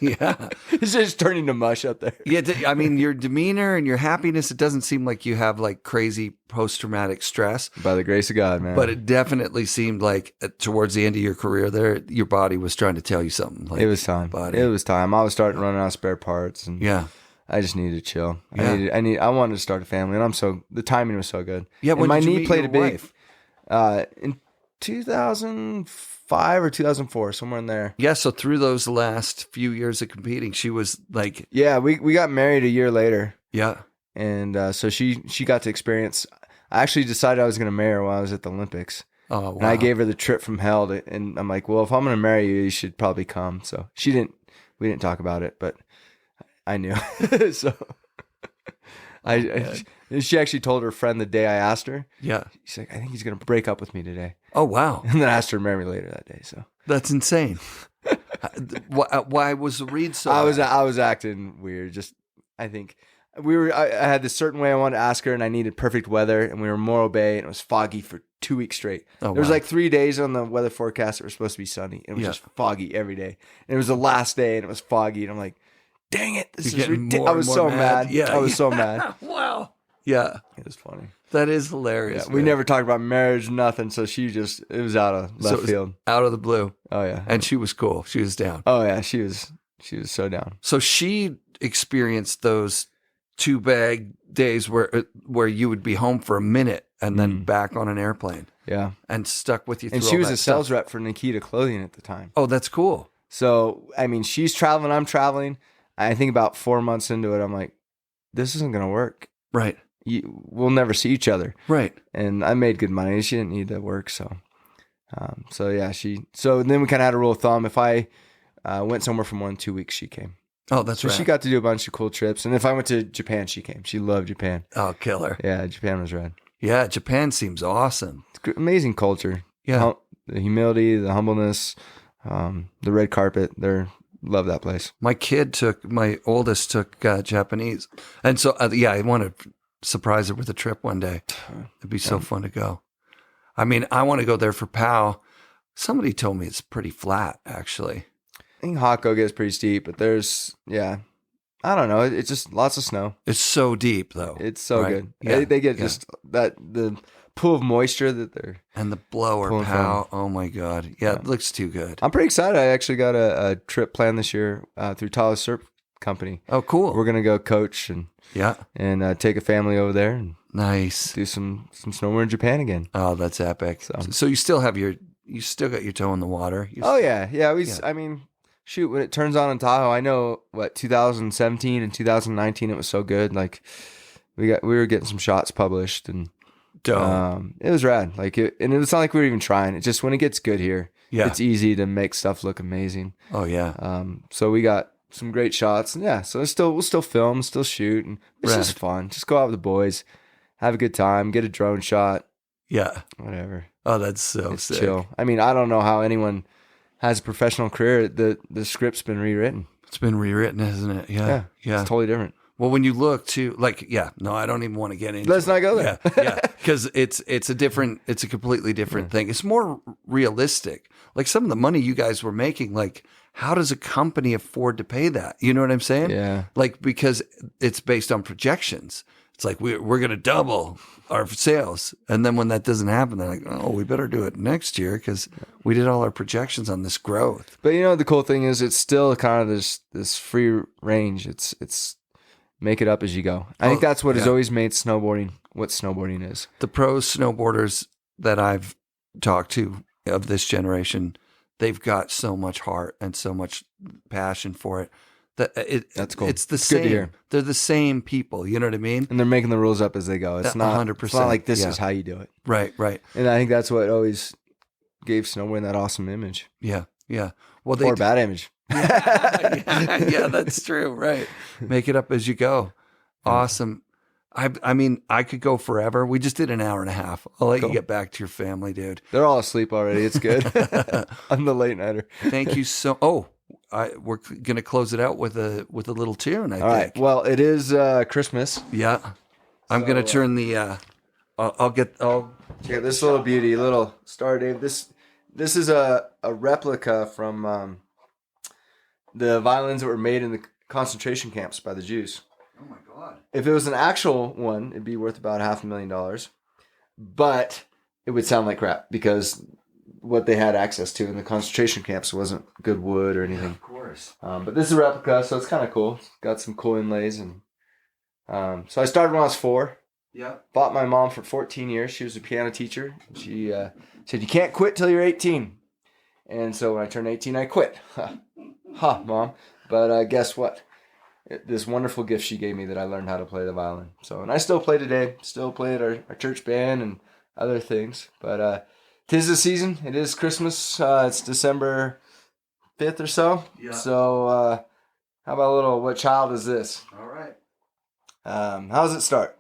yeah.
It's just turning to mush up there.
Yeah, I mean, your demeanor and your happiness, it doesn't seem like you have like crazy post-traumatic stress,
By the grace of God, man.
but it definitely seemed like towards the end of your career there, your body was trying to tell you something. Like,
it was time.
Buddy.
It was time. I was starting to run out of spare parts, and
Yeah.
I just needed to chill.
Yeah.
I wanted to start a family, and the timing was so good.
Yeah,
and
when
my
did you
knee
meet
played
your
a big
wife?
in 2005 or 2004, somewhere in there.
Yeah, so through those last few years of competing, she was like,
Yeah, we got married a year later,
yeah.
and so she got to experience. I actually decided I was going to marry her while I was at the Olympics.
Oh, wow.
And I gave her the trip from hell, and I'm like, well, if I'm going to marry you, you should probably come. So we didn't talk about it, but I knew. So She actually told her friend the day I asked her.
Yeah.
She's like, I think he's gonna break up with me today.
Oh wow.
And then I asked her to marry me later that day. So
that's insane. Why was the read so?
I was acting weird. Just I think I had this certain way I wanted to ask her, and I needed perfect weather, and we were in Morro Bay, and it was foggy for 2 weeks straight.
Oh,
there was
wow.
like 3 days on the weather forecast that were supposed to be sunny. It was just foggy every day. And it was the last day, and it was foggy, and I'm like, dang it, this is ridiculous. I was so mad.
Yeah,
I was so mad.
Wow. Yeah.
It was funny.
That is hilarious.
Yeah, we never talked about marriage, nothing. So it was out of left field.
Out of the blue.
Oh yeah.
And she was cool. She was down.
Oh yeah, she was so down.
So she experienced those 2-bag days where you would be home for a minute and then back on an airplane.
Yeah.
And stuck with you through
And she was a sales rep for Nikita Clothing at the time.
Oh, that's cool.
So, I mean, she's traveling, I'm traveling. I think about 4 months into it, I'm like, this isn't going to work.
Right.
We'll never see each other.
Right.
And I made good money. She didn't need to work. So yeah, so then we kind of had a rule of thumb. If I went somewhere for more than 2 weeks, she came.
Oh, that's
so
right.
She got to do a bunch of cool trips. And if I went to Japan, she came. She loved Japan.
Oh, killer.
Yeah, Japan was rad.
Yeah, Japan seems awesome.
It's amazing culture.
Yeah.
The humility, the humbleness, the red carpet. Love that place.
My oldest took Japanese. And so, I want to surprise her with a trip one day. It'd be so fun to go. I mean, I want to go there for POW. Somebody told me it's pretty flat, actually.
I think Hakko gets pretty steep, but I don't know. It's just lots of snow.
It's so deep, though.
It's so
right?
good.
Yeah.
They get just the pool of moisture that they're
and the blower POW. Oh my God! Yeah, it looks too good.
I'm pretty excited. I actually got a trip planned this year through Tahoe Surf Company.
Oh, cool.
We're gonna go coach and take a family over there and
nice
do some snowboard in Japan again.
Oh, that's epic. So you still got your toe in the water. I mean. Shoot, when it turns on in Tahoe, I know 2017 and 2019 it was so good. Like we were getting some shots published and it was rad. Like and it's not like we were even trying. It's just when it gets good here, it's easy to make stuff look amazing. Oh yeah.
So we got some great shots and so we'll still film, still shoot, and it's just fun. Just go out with the boys, have a good time, get a drone shot.
Yeah.
Whatever.
Oh, that's so sick.
Chill. I mean, I don't know how anyone has a professional career. The script's been rewritten.
It's been rewritten, isn't it? Yeah.
It's totally different.
Well, when you look to I don't even want to get into
Let's not go there.
Yeah. Because it's a completely different thing. It's more realistic. Like some of the money you guys were making, like how does a company afford to pay that? You know what I'm saying?
Yeah.
Like because it's based on projections. It's like we're going to double our sales. And then when that doesn't happen, they're like, oh, we better do it next year because we did all our projections on this growth.
But the cool thing is it's still kind of this free range. It's make it up as you go. I think that's what has always made snowboarding what snowboarding is.
The pro snowboarders that I've talked to of this generation, they've got so much heart and so much passion for it. That's cool. It's the same. Good to hear. They're the same people. You know what I mean?
And they're making the rules up as they go. It's not
100%.
It's not like this is how you do it.
Right.
And I think that's what always gave snowboarding that awesome image.
Yeah. Well,
or bad image.
Yeah, that's true. Right. Make it up as you go. Awesome. I mean, I could go forever. We just did an hour and a half. I'll let you get back to your family, dude.
They're all asleep already. It's good. I'm the late nighter.
Thank you so. Oh. We're gonna close it out with a little tune. I think.
All right. Well, it is Christmas.
Yeah, I'm gonna turn the. I'll check out
this little beauty, little Star Dave. This is a replica from the violins that were made in the concentration camps by the Jews.
Oh my God!
If it was an actual one, it'd be worth about $500,000, but it would sound like crap because what they had access to in the concentration camps wasn't good wood or anything.
Yeah, of course.
But this is a replica, so it's kind of cool. It's got some cool inlays. And so I started when I was 4.
Yeah. Bought
my mom for 14 years. She was a piano teacher. She said, you can't quit till you're 18. And so when I turned 18, I quit. Mom. But guess what? This wonderful gift she gave me that I learned how to play the violin. So, and I still play today. Still play at our church band and other things. But 'tis the season. It is Christmas. It's December 5th or so. Yeah. So how about a little, what child is this?
All right.
How does it start?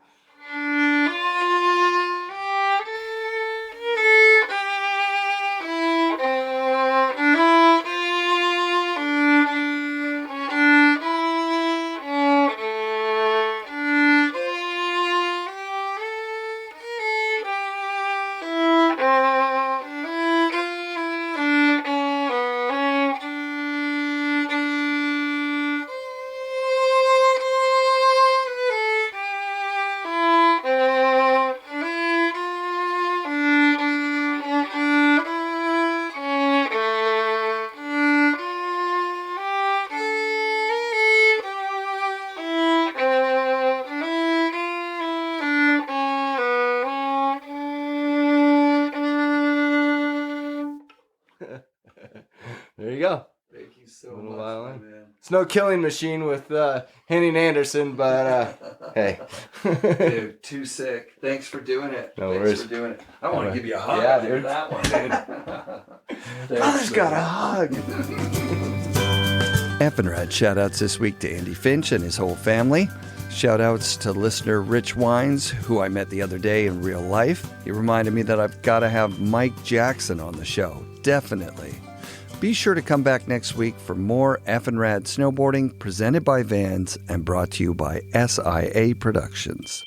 There you go.
Thank you so
Little
much,
violin.
man.
It's no killing machine with Henning Anderson, but hey.
Dude, too sick. Thanks for doing it.
No
Thanks
worries.
for doing it. I want to give you a hug.
Yeah,
after
dude.
that one, dude.
Brother's got a hug.
FNRad shout-outs this week to Andy Finch and his whole family. Shout-outs to listener Rich Wines, who I met the other day in real life. He reminded me that I've got to have Mike Jackson on the show. Definitely. Be sure to come back next week for more FNRad snowboarding presented by Vans and brought to you by SIA Productions.